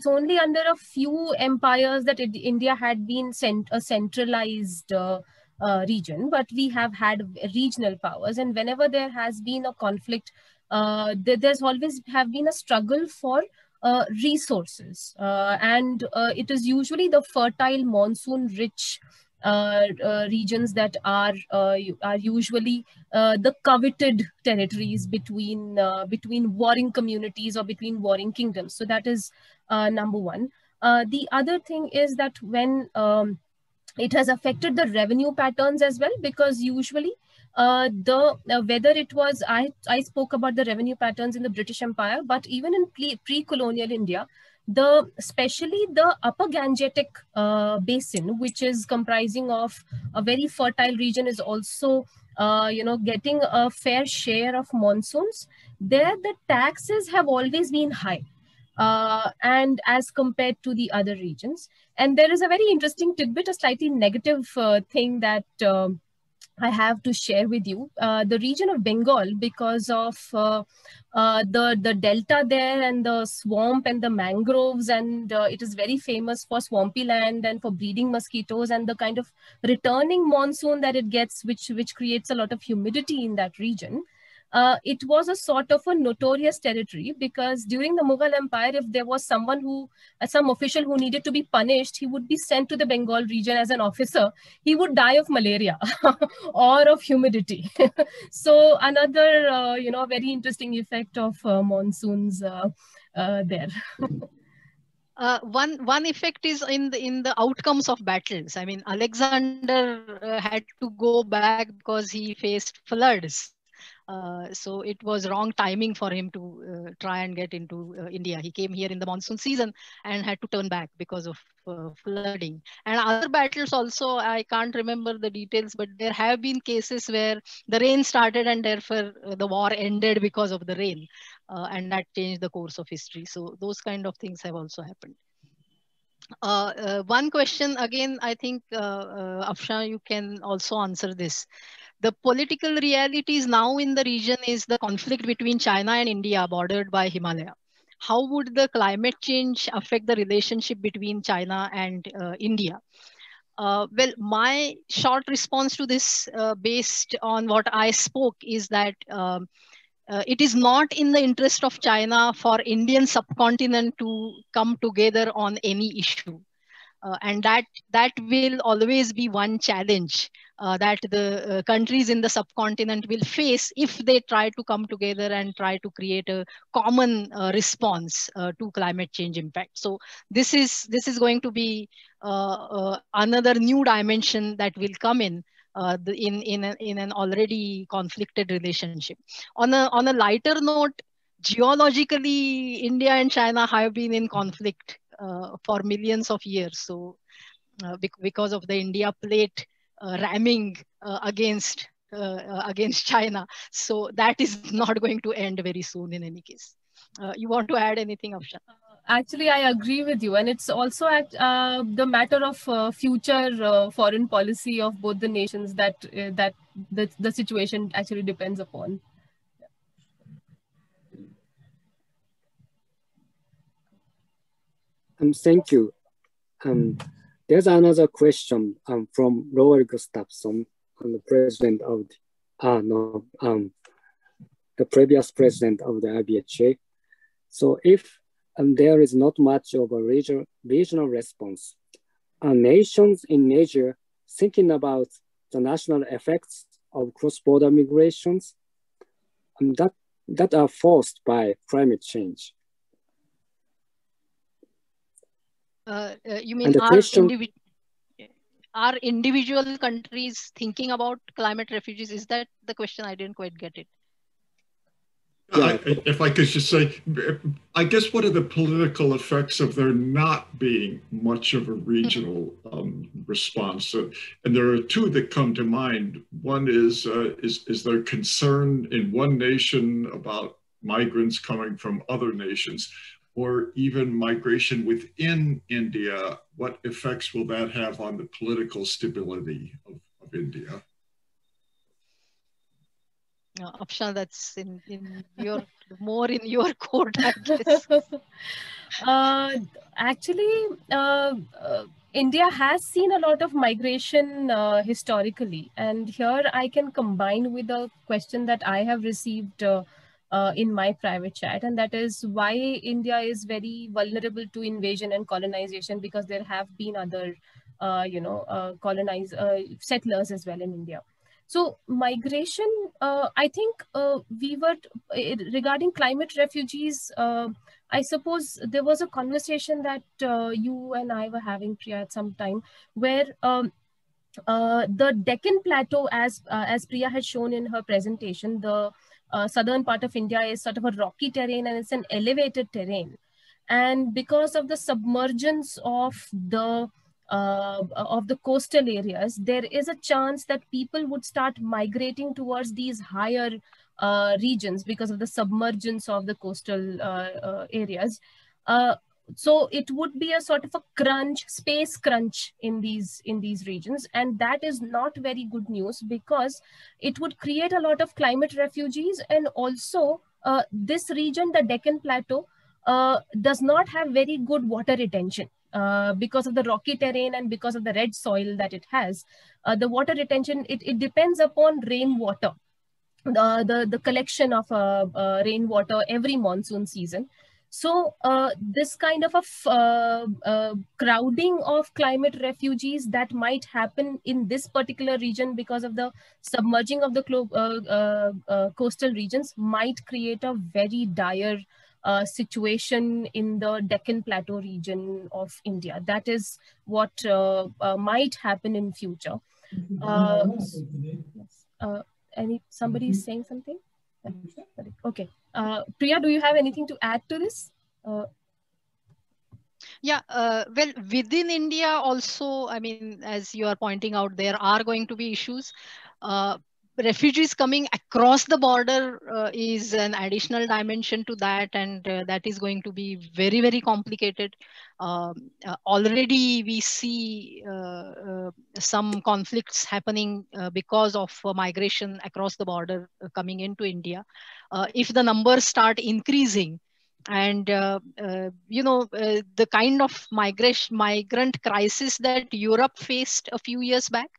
only under a few empires that India had been a centralized region, but we have had regional powers, and whenever there has been a conflict, there's always have been a struggle for resources, and it is usually the fertile monsoon-rich regions that are usually the coveted territories between warring communities or between warring kingdoms. So that is number one. The other thing is that when it has affected the revenue patterns as well, because usually whether it was, I spoke about the revenue patterns in the British Empire, but even in pre-colonial India, especially the Upper Gangetic basin, which is comprising of a very fertile region, is also getting a fair share of monsoons. There, the taxes have always been high. And as compared to the other regions. And there is a very interesting tidbit, a slightly negative thing that I have to share with you. The region of Bengal, because of the delta there and the swamp and the mangroves, and it is very famous for swampy land and for breeding mosquitoes, and the kind of returning monsoon that it gets, which creates a lot of humidity in that region. It was a sort of a notorious territory, because during the Mughal Empire, if there was someone some official who needed to be punished, he would be sent to the Bengal region as an officer. He would die of malaria or of humidity. So another, very interesting effect of monsoons there. One effect is in the outcomes of battles. I mean, Alexander had to go back because he faced floods. So it was wrong timing for him to try and get into India. He came here in the monsoon season and had to turn back because of flooding. And other battles also, I can't remember the details, but there have been cases where the rain started and therefore the war ended because of the rain. And that changed the course of history. So those kind of things have also happened. One question again, I think, Afshan, you can also answer this. The political realities now in the region is the conflict between China and India bordered by Himalaya. How would the climate change affect the relationship between China and India? Well, my short response to this, based on what I spoke, is that it is not in the interest of China for Indian subcontinent to come together on any issue. And that will always be one challenge that the countries in the subcontinent will face if they try to come together and try to create a common response to climate change impact. So this is going to be another new dimension that will come in an already conflicted relationship. On a lighter note, geologically, India and China have been in conflict for millions of years. So because of the India plate ramming against China. So that is not going to end very soon in any case. You want to add anything, Afshan? Actually, I agree with you. And it's also the matter of future foreign policy of both the nations that the situation actually depends upon. Thank you. There's another question from Roel Gustafsson, the president of the previous president of the IBHA. So if there is not much of a regional response, are nations in Asia thinking about the national effects of cross-border migrations that are forced by climate change? You mean are individual countries thinking about climate refugees? Is that the question? I didn't quite get it. Yeah. If I could just say, I guess what are the political effects of there not being much of a regional response? And there are two that come to mind. One is there concern in one nation about migrants coming from other nations, or even migration within India? What effects will that have on the political stability of India? Afshan, that's more in your court, I guess. Actually, India has seen a lot of migration historically, and here I can combine with a question that I have received in my private chat, and that is why India is very vulnerable to invasion and colonization, because there have been other, settlers as well in India. So migration, I think regarding climate refugees, I suppose there was a conversation that you and I were having, Priya, at some time, where the Deccan Plateau, as Priya had shown in her presentation, the southern part of India is sort of a rocky terrain and it's an elevated terrain. And because of the submergence of the coastal areas, there is a chance that people would start migrating towards these higher regions because of the submergence of the coastal areas. So it would be a sort of a crunch, space crunch in these regions, and that is not very good news because it would create a lot of climate refugees, and also this region, the Deccan Plateau, does not have very good water retention because of the rocky terrain and because of the red soil that it has. The water retention, it depends upon rainwater, the collection of rainwater every monsoon season. So this kind of a crowding of climate refugees that might happen in this particular region because of the submerging of the coastal regions might create a very dire situation in the Deccan Plateau region of India. That is what might happen in future. Somebody is saying something? Okay. Priya, do you have anything to add to this? Yeah, well, within India also, I mean, as you are pointing out, there are going to be issues. Refugees coming across the border is an additional dimension to that, and that is going to be very, very complicated. Already we see some conflicts happening because of migration across the border coming into India. If the numbers start increasing, and the kind of migrant crisis that Europe faced a few years back,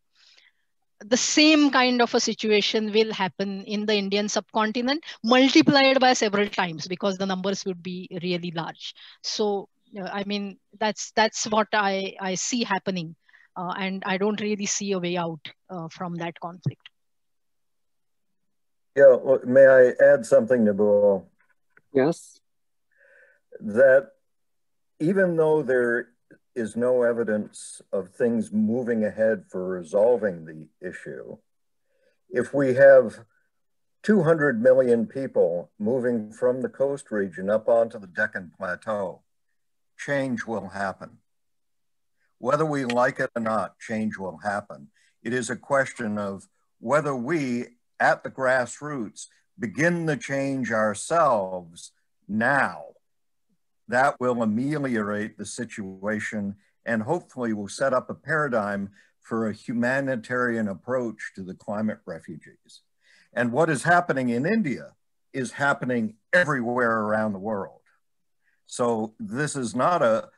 the same kind of a situation will happen in the Indian subcontinent, multiplied by several times because the numbers would be really large. So, I mean, that's what I see happening, and I don't really see a way out from that conflict. Yeah, well, may I add something, Nabul? Yes. That even though there is no evidence of things moving ahead for resolving the issue, if we have 200 million people moving from the coast region up onto the Deccan Plateau, change will happen. Whether we like it or not, change will happen. It is a question of whether we, at the grassroots, begin the change ourselves now. That will ameliorate the situation and hopefully will set up a paradigm for a humanitarian approach to the climate refugees. And what is happening in India is happening everywhere around the world. So this is not a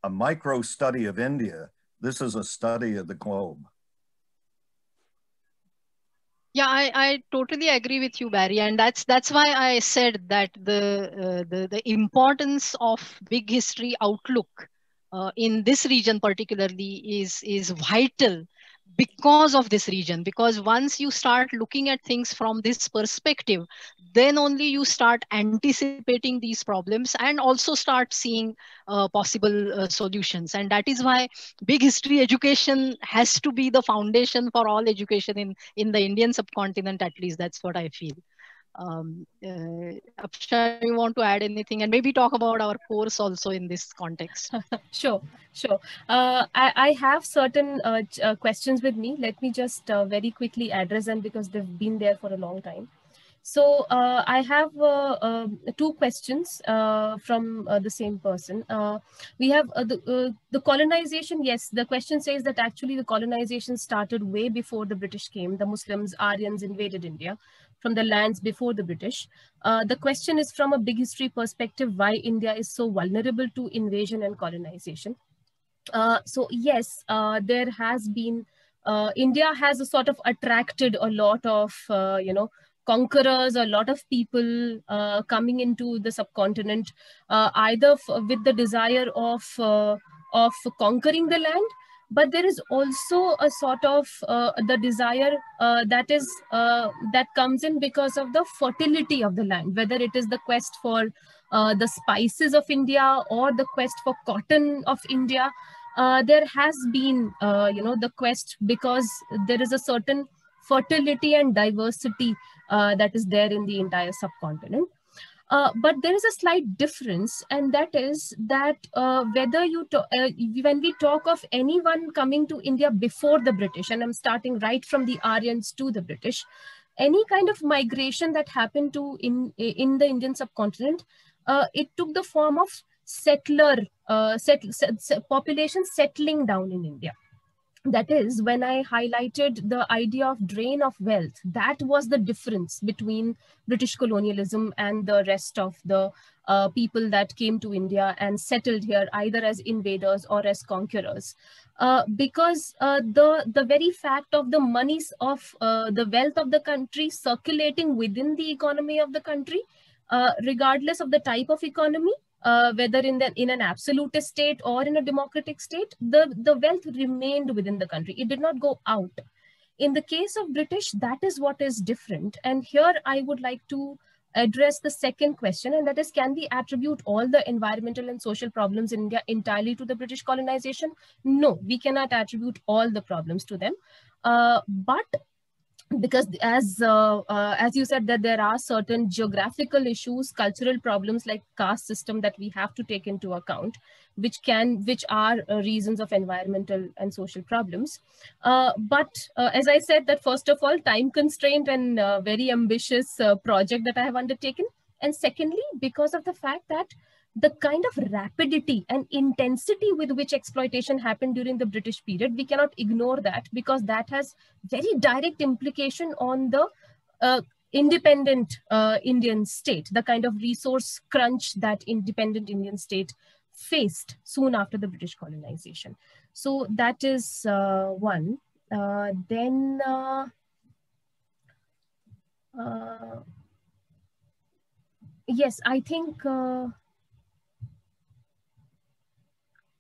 micro study of India. This is a study of the globe. Yeah, I totally agree with you, Barry, and that's why I said that the importance of big history outlook in this region particularly is vital because of this region. Because once you start looking at things from this perspective, then only you start anticipating these problems and also start seeing possible solutions. And that is why big history education has to be the foundation for all education in the Indian subcontinent, at least. That's what I feel. Apsha, you want to add anything and maybe talk about our course also in this context? Sure. I have certain questions with me. Let me just very quickly address them because they've been there for a long time. So I have two questions from the same person. We have the colonization. Yes, the question says that actually the colonization started way before the British came. The Muslims, Aryans invaded India from the lands before the British. The question is from a big history perspective, why India is so vulnerable to invasion and colonization. So yes, there has been, India has a sort of attracted a lot of, conquerors, a lot of people coming into the subcontinent, either with the desire of conquering the land, but there is also a sort of the desire that comes in because of the fertility of the land, whether it is the quest for the spices of India or the quest for cotton of India. there has been, the quest, because there is a certain fertility and diversity that is there in the entire subcontinent. But there is a slight difference, and that is that whether when we talk of anyone coming to India before the British, and I'm starting right from the Aryans to the British, any kind of migration that happened in the Indian subcontinent, it took the form of population settling down in India. That is, when I highlighted the idea of drain of wealth, that was the difference between British colonialism and the rest of the people that came to India and settled here, either as invaders or as conquerors. Because the very fact of the monies of the wealth of the country circulating within the economy of the country, regardless of the type of economy, whether in an absolutist state or in a democratic state, the wealth remained within the country. It did not go out. In the case of British, that is what is different. And here I would like to address the second question, and that is, can we attribute all the environmental and social problems in India entirely to the British colonization? No, we cannot attribute all the problems to them. But because as you said, that there are certain geographical issues, cultural problems like caste system that we have to take into account, which are reasons of environmental and social problems. But as I said, that first of all, time constraint and very ambitious project that I have undertaken. And secondly, because of the fact that the kind of rapidity and intensity with which exploitation happened during the British period, we cannot ignore that, because that has very direct implication on the independent Indian state, the kind of resource crunch that independent Indian state faced soon after the British colonization. So that is one. Yes, I think...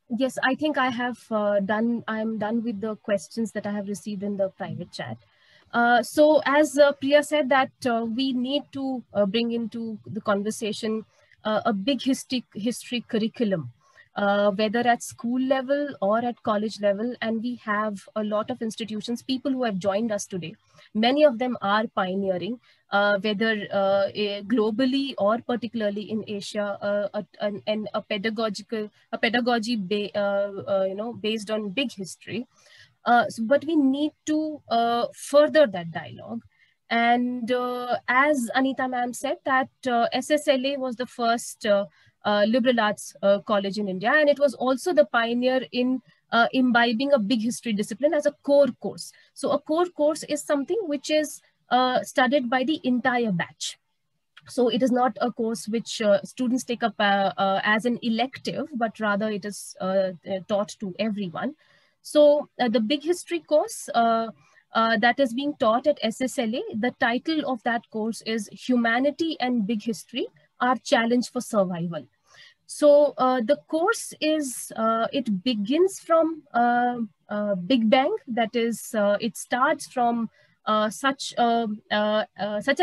Yes, I think I have I'm done with the questions that I have received in the private chat. So as Priya said, that we need to bring into the conversation a big history curriculum, whether at school level or at college level. And we have a lot of institutions, people who have joined us today. Many of them are pioneering, whether globally or particularly in Asia, and a pedagogy based on big history. But we need to further that dialogue. And as Anita ma'am said, that SSLA was the first liberal arts college in India, and it was also the pioneer in imbibing a big history discipline as a core course. So a core course is something which is studied by the entire batch. So it is not a course which students take up as an elective, but rather it is taught to everyone. So the big history course that is being taught at SSLA, the title of that course is Humanity and Big History, Our Challenge for Survival. So the course is, it begins from Big Bang, that is, it starts from such an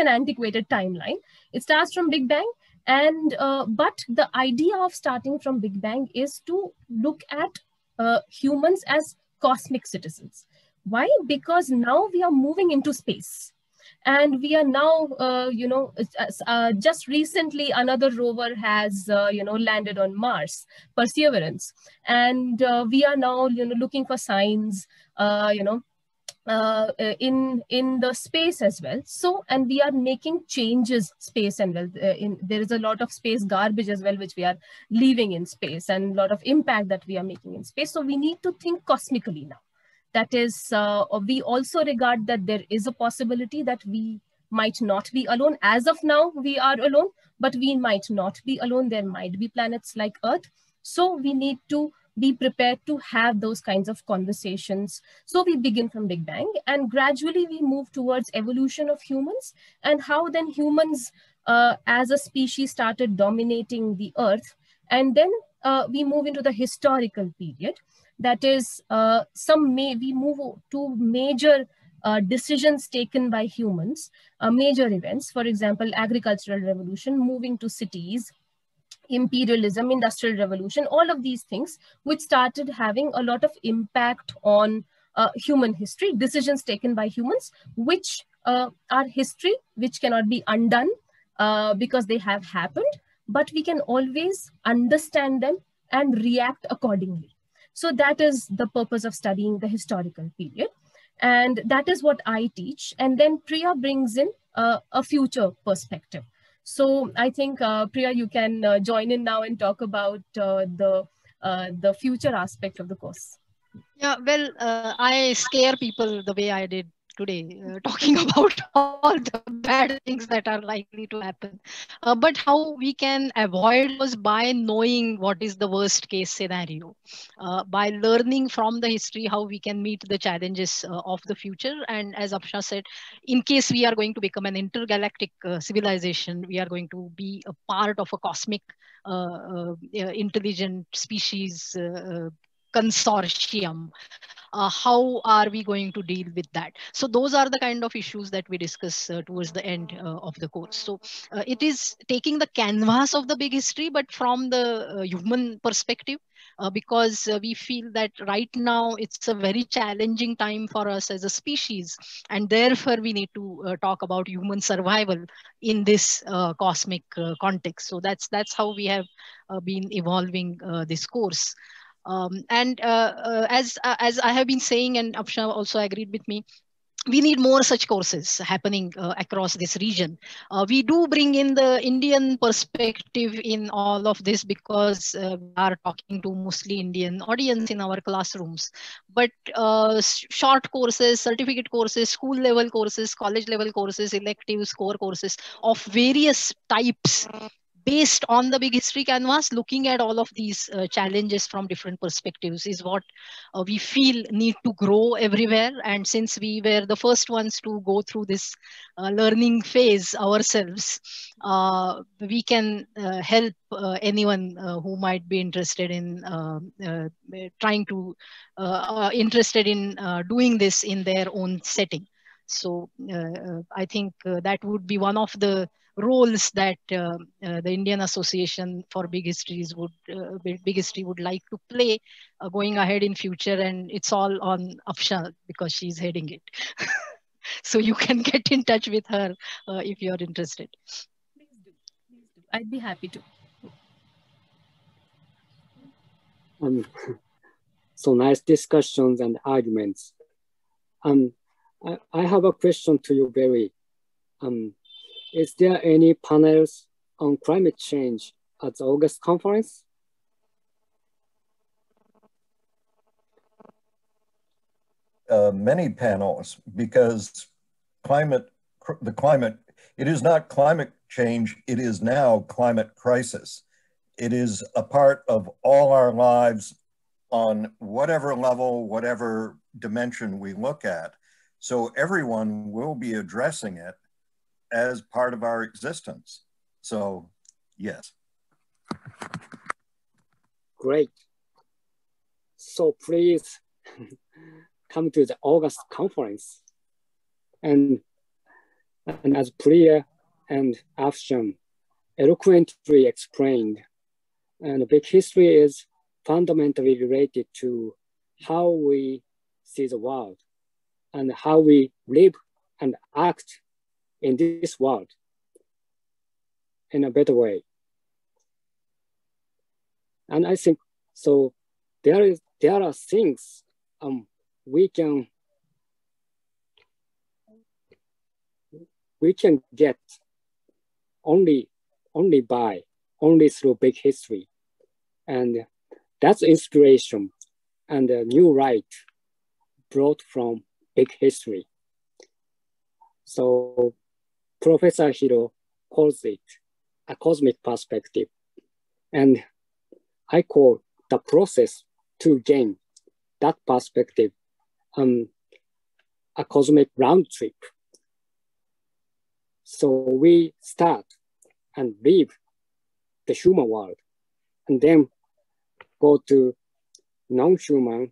antiquated timeline. It starts from Big Bang, and but the idea of starting from Big Bang is to look at humans as cosmic citizens. Why? Because now we are moving into space. And we are now, just recently another rover has, landed on Mars, Perseverance. And we are now, looking for signs, in the space as well. So, and we are making changes space and well. There is a lot of space garbage as well, which we are leaving in space, and a lot of impact that we are making in space. So we need to think cosmically now. That is, we also regard that there is a possibility that we might not be alone. As of now, we are alone, but we might not be alone. There might be planets like Earth. So we need to be prepared to have those kinds of conversations. So we begin from Big Bang, and gradually we move towards evolution of humans, and how then humans as a species started dominating the Earth. And then we move into the historical period. That is, we move to major decisions taken by humans, major events, for example, agricultural revolution, moving to cities, imperialism, industrial revolution, all of these things, which started having a lot of impact on human history, decisions taken by humans, which are history, which cannot be undone because they have happened, but we can always understand them and react accordingly. So that is the purpose of studying the historical period. And that is what I teach. And then Priya brings in a future perspective. So I think, Priya, you can join in now and talk about the future aspect of the course. Yeah, well, I scare people the way I did today, talking about all the bad things that are likely to happen. But how we can avoid those by knowing what is the worst case scenario, by learning from the history how we can meet the challenges of the future. And as Apsha said, in case we are going to become an intergalactic civilization, we are going to be a part of a cosmic intelligent species consortium. How are we going to deal with that? So those are the kind of issues that we discuss towards the end of the course. So it is taking the canvas of the big history, but from the human perspective, because we feel that right now it's a very challenging time for us as a species, and therefore we need to talk about human survival in this cosmic context. So that's how we have been evolving this course. And as I have been saying, and Apsha also agreed with me, we need more such courses happening across this region. We do bring in the Indian perspective in all of this because we are talking to mostly Indian audience in our classrooms. But short courses, certificate courses, school level courses, college level courses, electives, core courses of various types, based on the big history canvas, looking at all of these challenges from different perspectives is what we feel need to grow everywhere. And since we were the first ones to go through this learning phase ourselves, we can help anyone who might be interested in interested in doing this in their own setting. So I think that would be one of the roles that the Indian Association for Big Histories Big History would like to play going ahead in future. And it's all on Apsha because she's heading it. So you can get in touch with her if you're interested. Please do. I'd be happy to. So nice discussions and arguments. I have a question to you, Barry. Is there any panels on climate change at the August conference? Many panels, because it is not climate change, it is now climate crisis. It is a part of all our lives on whatever level, whatever dimension we look at. So everyone will be addressing it as part of our existence. So, yes. Great. So please come to the August conference. And as Priya and Afshan eloquently explained, and big history is fundamentally related to how we see the world and how we live and act in this world in a better way. And I think so there are things we can get only through big history. And that's inspiration and a new light brought from big history. So Professor Hiro calls it a cosmic perspective. And I call the process to gain that perspective a cosmic round trip. So we start and leave the human world and then go to non-human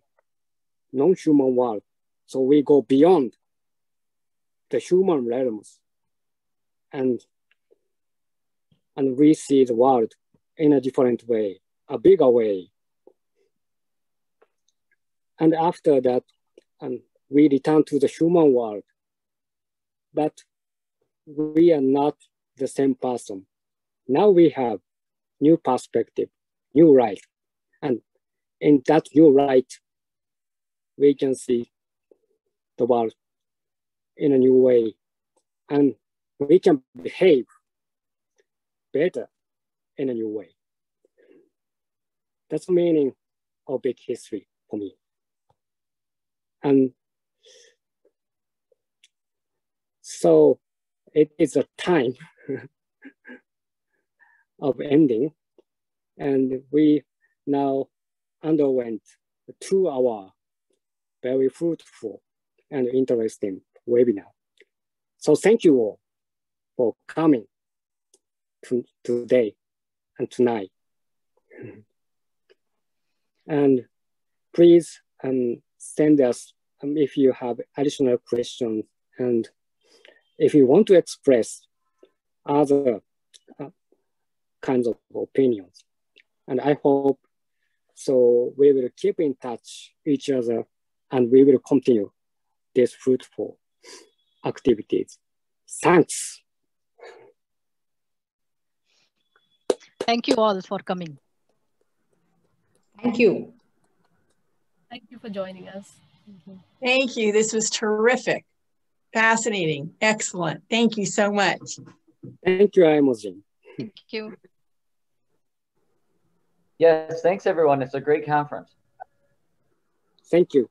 world. So we go beyond the human realms and we see the world in a different way, a bigger way. And after that, we return to the human world. But we are not the same person. Now we have new perspective, new life. And in that new light, we can see the world in a new way. And we can behave better in a new way. That's the meaning of big history for me. And so it is a time of ending. And we now underwent a 2-hour, very fruitful and interesting webinar. So thank you all for coming today and tonight. And please send us if you have additional questions, and if you want to express other kinds of opinions. And I hope so we will keep in touch each other, and we will continue these fruitful activities. Thanks. Thank you all for coming. Thank you. Thank you for joining us. Thank you. This was terrific. Fascinating. Excellent. Thank you so much. Thank you, Imogen. Thank you. Yes, thanks everyone. It's a great conference. Thank you.